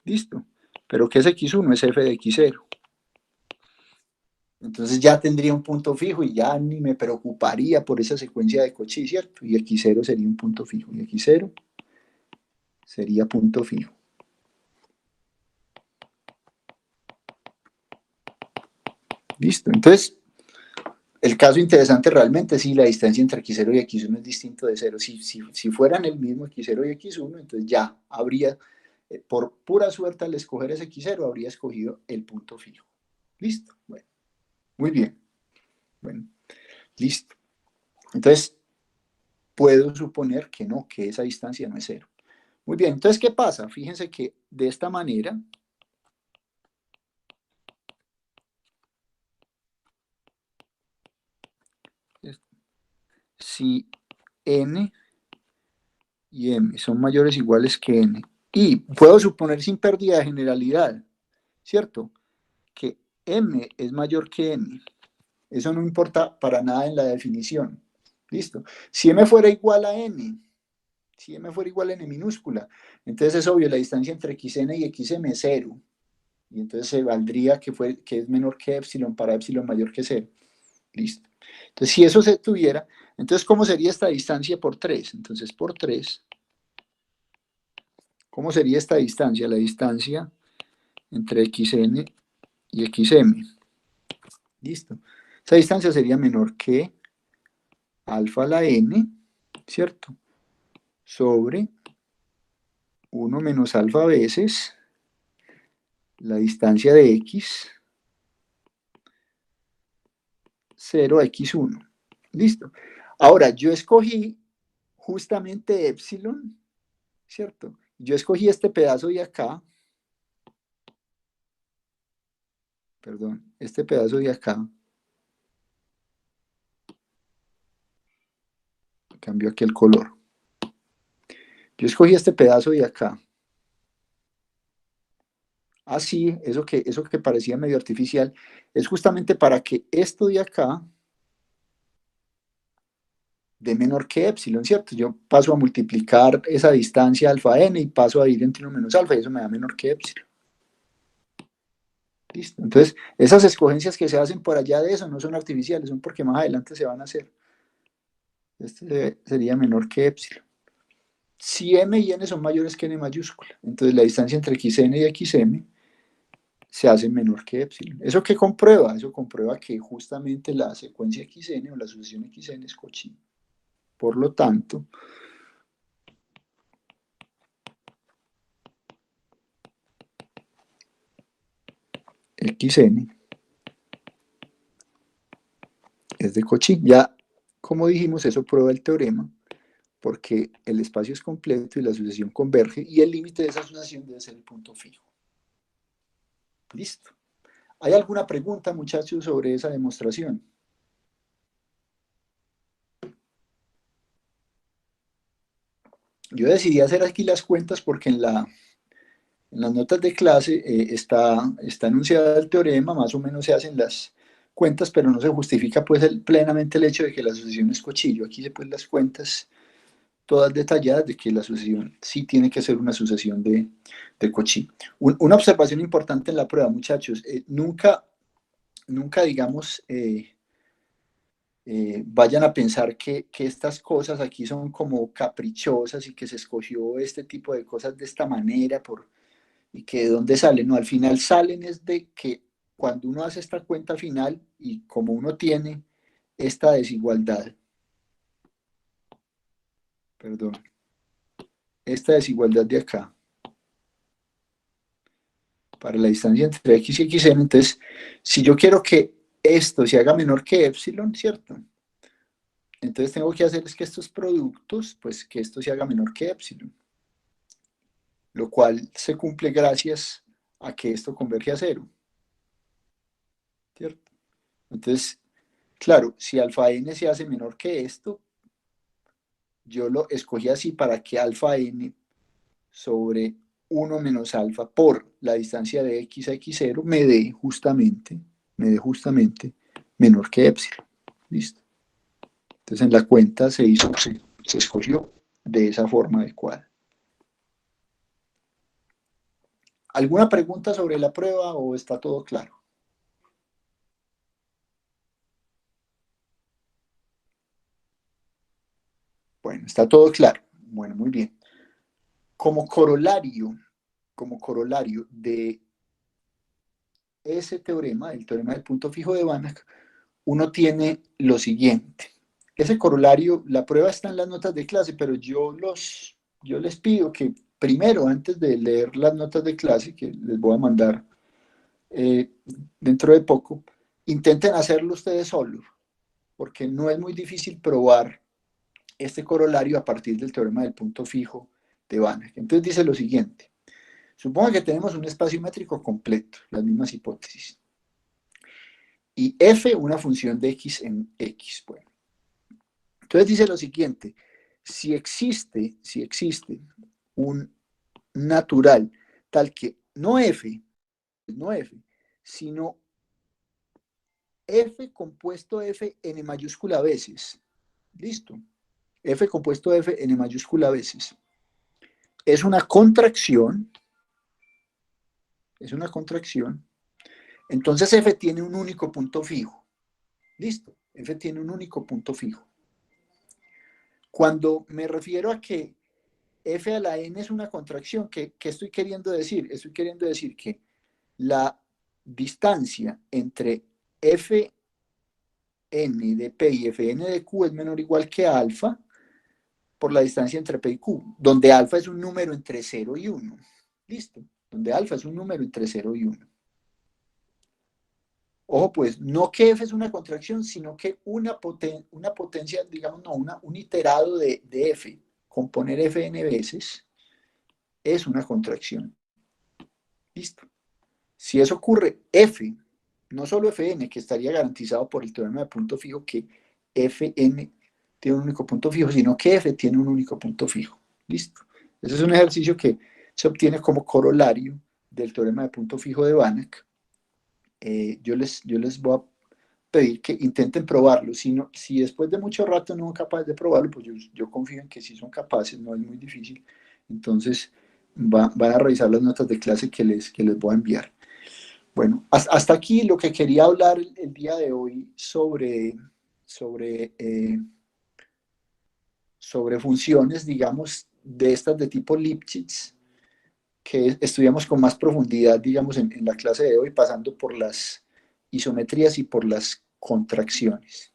listo. Pero ¿qué es x1? Es f de x0. Entonces ya tendría un punto fijo y ya ni me preocuparía por esa secuencia de Cauchy, ¿cierto? Y x0 sería un punto fijo, y x0 sería punto fijo. Listo, entonces el caso interesante realmente es si la distancia entre x0 y x1 es distinto de 0. Si fueran el mismo x0 y x1, entonces ya habría, por pura suerte al escoger ese x0, habría escogido el punto fijo. Listo, bueno, muy bien. Bueno, listo. Entonces, puedo suponer que no, que esa distancia no es 0. Muy bien, entonces, ¿qué pasa? Fíjense que de esta manera, si n y m son mayores o iguales que n, y puedo suponer sin pérdida de generalidad, ¿cierto? Que m es mayor que n. Eso no importa para nada en la definición. ¿Listo? Si m fuera igual a n, si m fuera igual a n minúscula, entonces es obvio, la distancia entre xn y xm es 0. Y entonces se valdría que es menor que epsilon para epsilon mayor que 0. Listo. Entonces, si eso se tuviera, entonces, ¿cómo sería esta distancia por 3? Entonces, por 3, ¿cómo sería esta distancia? La distancia entre xn y xm. Listo. Esa distancia sería menor que alfa a la n, ¿cierto? Sobre 1 menos alfa veces la distancia de x, 0 a x1. Listo. Ahora, yo escogí justamente epsilon, ¿cierto? Yo escogí este pedazo de acá, perdón, este pedazo de acá, cambio aquí el color. Yo escogí este pedazo de acá. Así, eso que parecía medio artificial, es justamente para que esto de acá dé menor que epsilon, ¿cierto? Yo paso a multiplicar esa distancia alfa n y paso a ir entre 1 menos alfa y eso me da menor que epsilon. Listo. Entonces, esas escogencias que se hacen por allá de eso no son artificiales, son porque más adelante se van a hacer. Este sería menor que epsilon. Si m y n son mayores que n mayúscula, entonces la distancia entre xn y xm se hace menor que epsilon. ¿Eso qué comprueba? Eso comprueba que justamente la secuencia xn o la sucesión xn es Cauchy. Por lo tanto, xn es de Cauchy. Ya, como dijimos, eso prueba el teorema porque el espacio es completo y la sucesión converge, y el límite de esa sucesión debe ser el punto fijo. Listo. ¿Hay alguna pregunta, muchachos, sobre esa demostración? Yo decidí hacer aquí las cuentas porque en las notas de clase está enunciado el teorema, más o menos se hacen las cuentas, pero no se justifica pues plenamente el hecho de que la sucesión es cochillo. Aquí se ponen las cuentas todas detalladas de que la sucesión sí tiene que ser una sucesión de cochillo. Una observación importante en la prueba, muchachos, nunca digamos, vayan a pensar que estas cosas aquí son como caprichosas y que se escogió este tipo de cosas de esta manera y que de dónde salen. No, al final salen es de que cuando uno hace esta cuenta final y como uno tiene esta desigualdad, perdón, esta desigualdad de acá, para la distancia entre x y xn, entonces, si yo quiero que esto se haga menor que epsilon, ¿cierto? Entonces tengo que hacer es que estos productos, pues que esto se haga menor que epsilon, lo cual se cumple gracias a que esto converge a cero, ¿cierto? Entonces, claro, si alfa n se hace menor que esto, yo lo escogí así para que alfa n sobre 1 menos alfa por la distancia de x a x0 me dé justamente menor que epsilon. ¿Listo? Entonces en la cuenta se escogió de esa forma adecuada. ¿Alguna pregunta sobre la prueba o está todo claro? Bueno, está todo claro. Bueno, muy bien. Como corolario de ese teorema, el teorema del punto fijo de Banach, uno tiene lo siguiente. Ese corolario, la prueba está en las notas de clase, pero yo les pido que primero, antes de leer las notas de clase, que les voy a mandar dentro de poco, intenten hacerlo ustedes solos, porque no es muy difícil probar este corolario a partir del teorema del punto fijo de Banach. Entonces dice lo siguiente. Suponga que tenemos un espacio métrico completo, las mismas hipótesis. Y f una función de x en x. Bueno. Entonces dice lo siguiente. Si existe un natural tal que no f, sino f compuesto f n mayúscula veces. ¿Listo? F compuesto f n mayúscula veces. Es una contracción. Entonces f tiene un único punto fijo. ¿Listo? F tiene un único punto fijo. Cuando me refiero a que f a la n es una contracción, ¿qué estoy queriendo decir? Estoy queriendo decir que la distancia entre fn de p y fn de q es menor o igual que alfa por la distancia entre p y q, donde alfa es un número entre 0 y 1. ¿Listo? Donde alfa es un número entre 0 y 1. Ojo, pues, no que f es una contracción, sino que una potencia, digamos, no, un iterado de f, componer fn veces, es una contracción. ¿Listo? Si eso ocurre, f, no solo fn, que estaría garantizado por el teorema de punto fijo, que fn tiene un único punto fijo, sino que f tiene un único punto fijo. ¿Listo? Ese es un ejercicio que se obtiene como corolario del teorema de punto fijo de Banach. Yo les voy a pedir que intenten probarlo. Si después de mucho rato no son capaces de probarlo, pues yo confío en que sí son capaces, no es muy difícil. Entonces van a revisar las notas de clase que les voy a enviar. Bueno, hasta aquí lo que quería hablar el día de hoy sobre funciones, digamos, de estas de tipo Lipschitz, que estudiamos con más profundidad, digamos, en la clase de hoy, pasando por las isometrías y por las contracciones.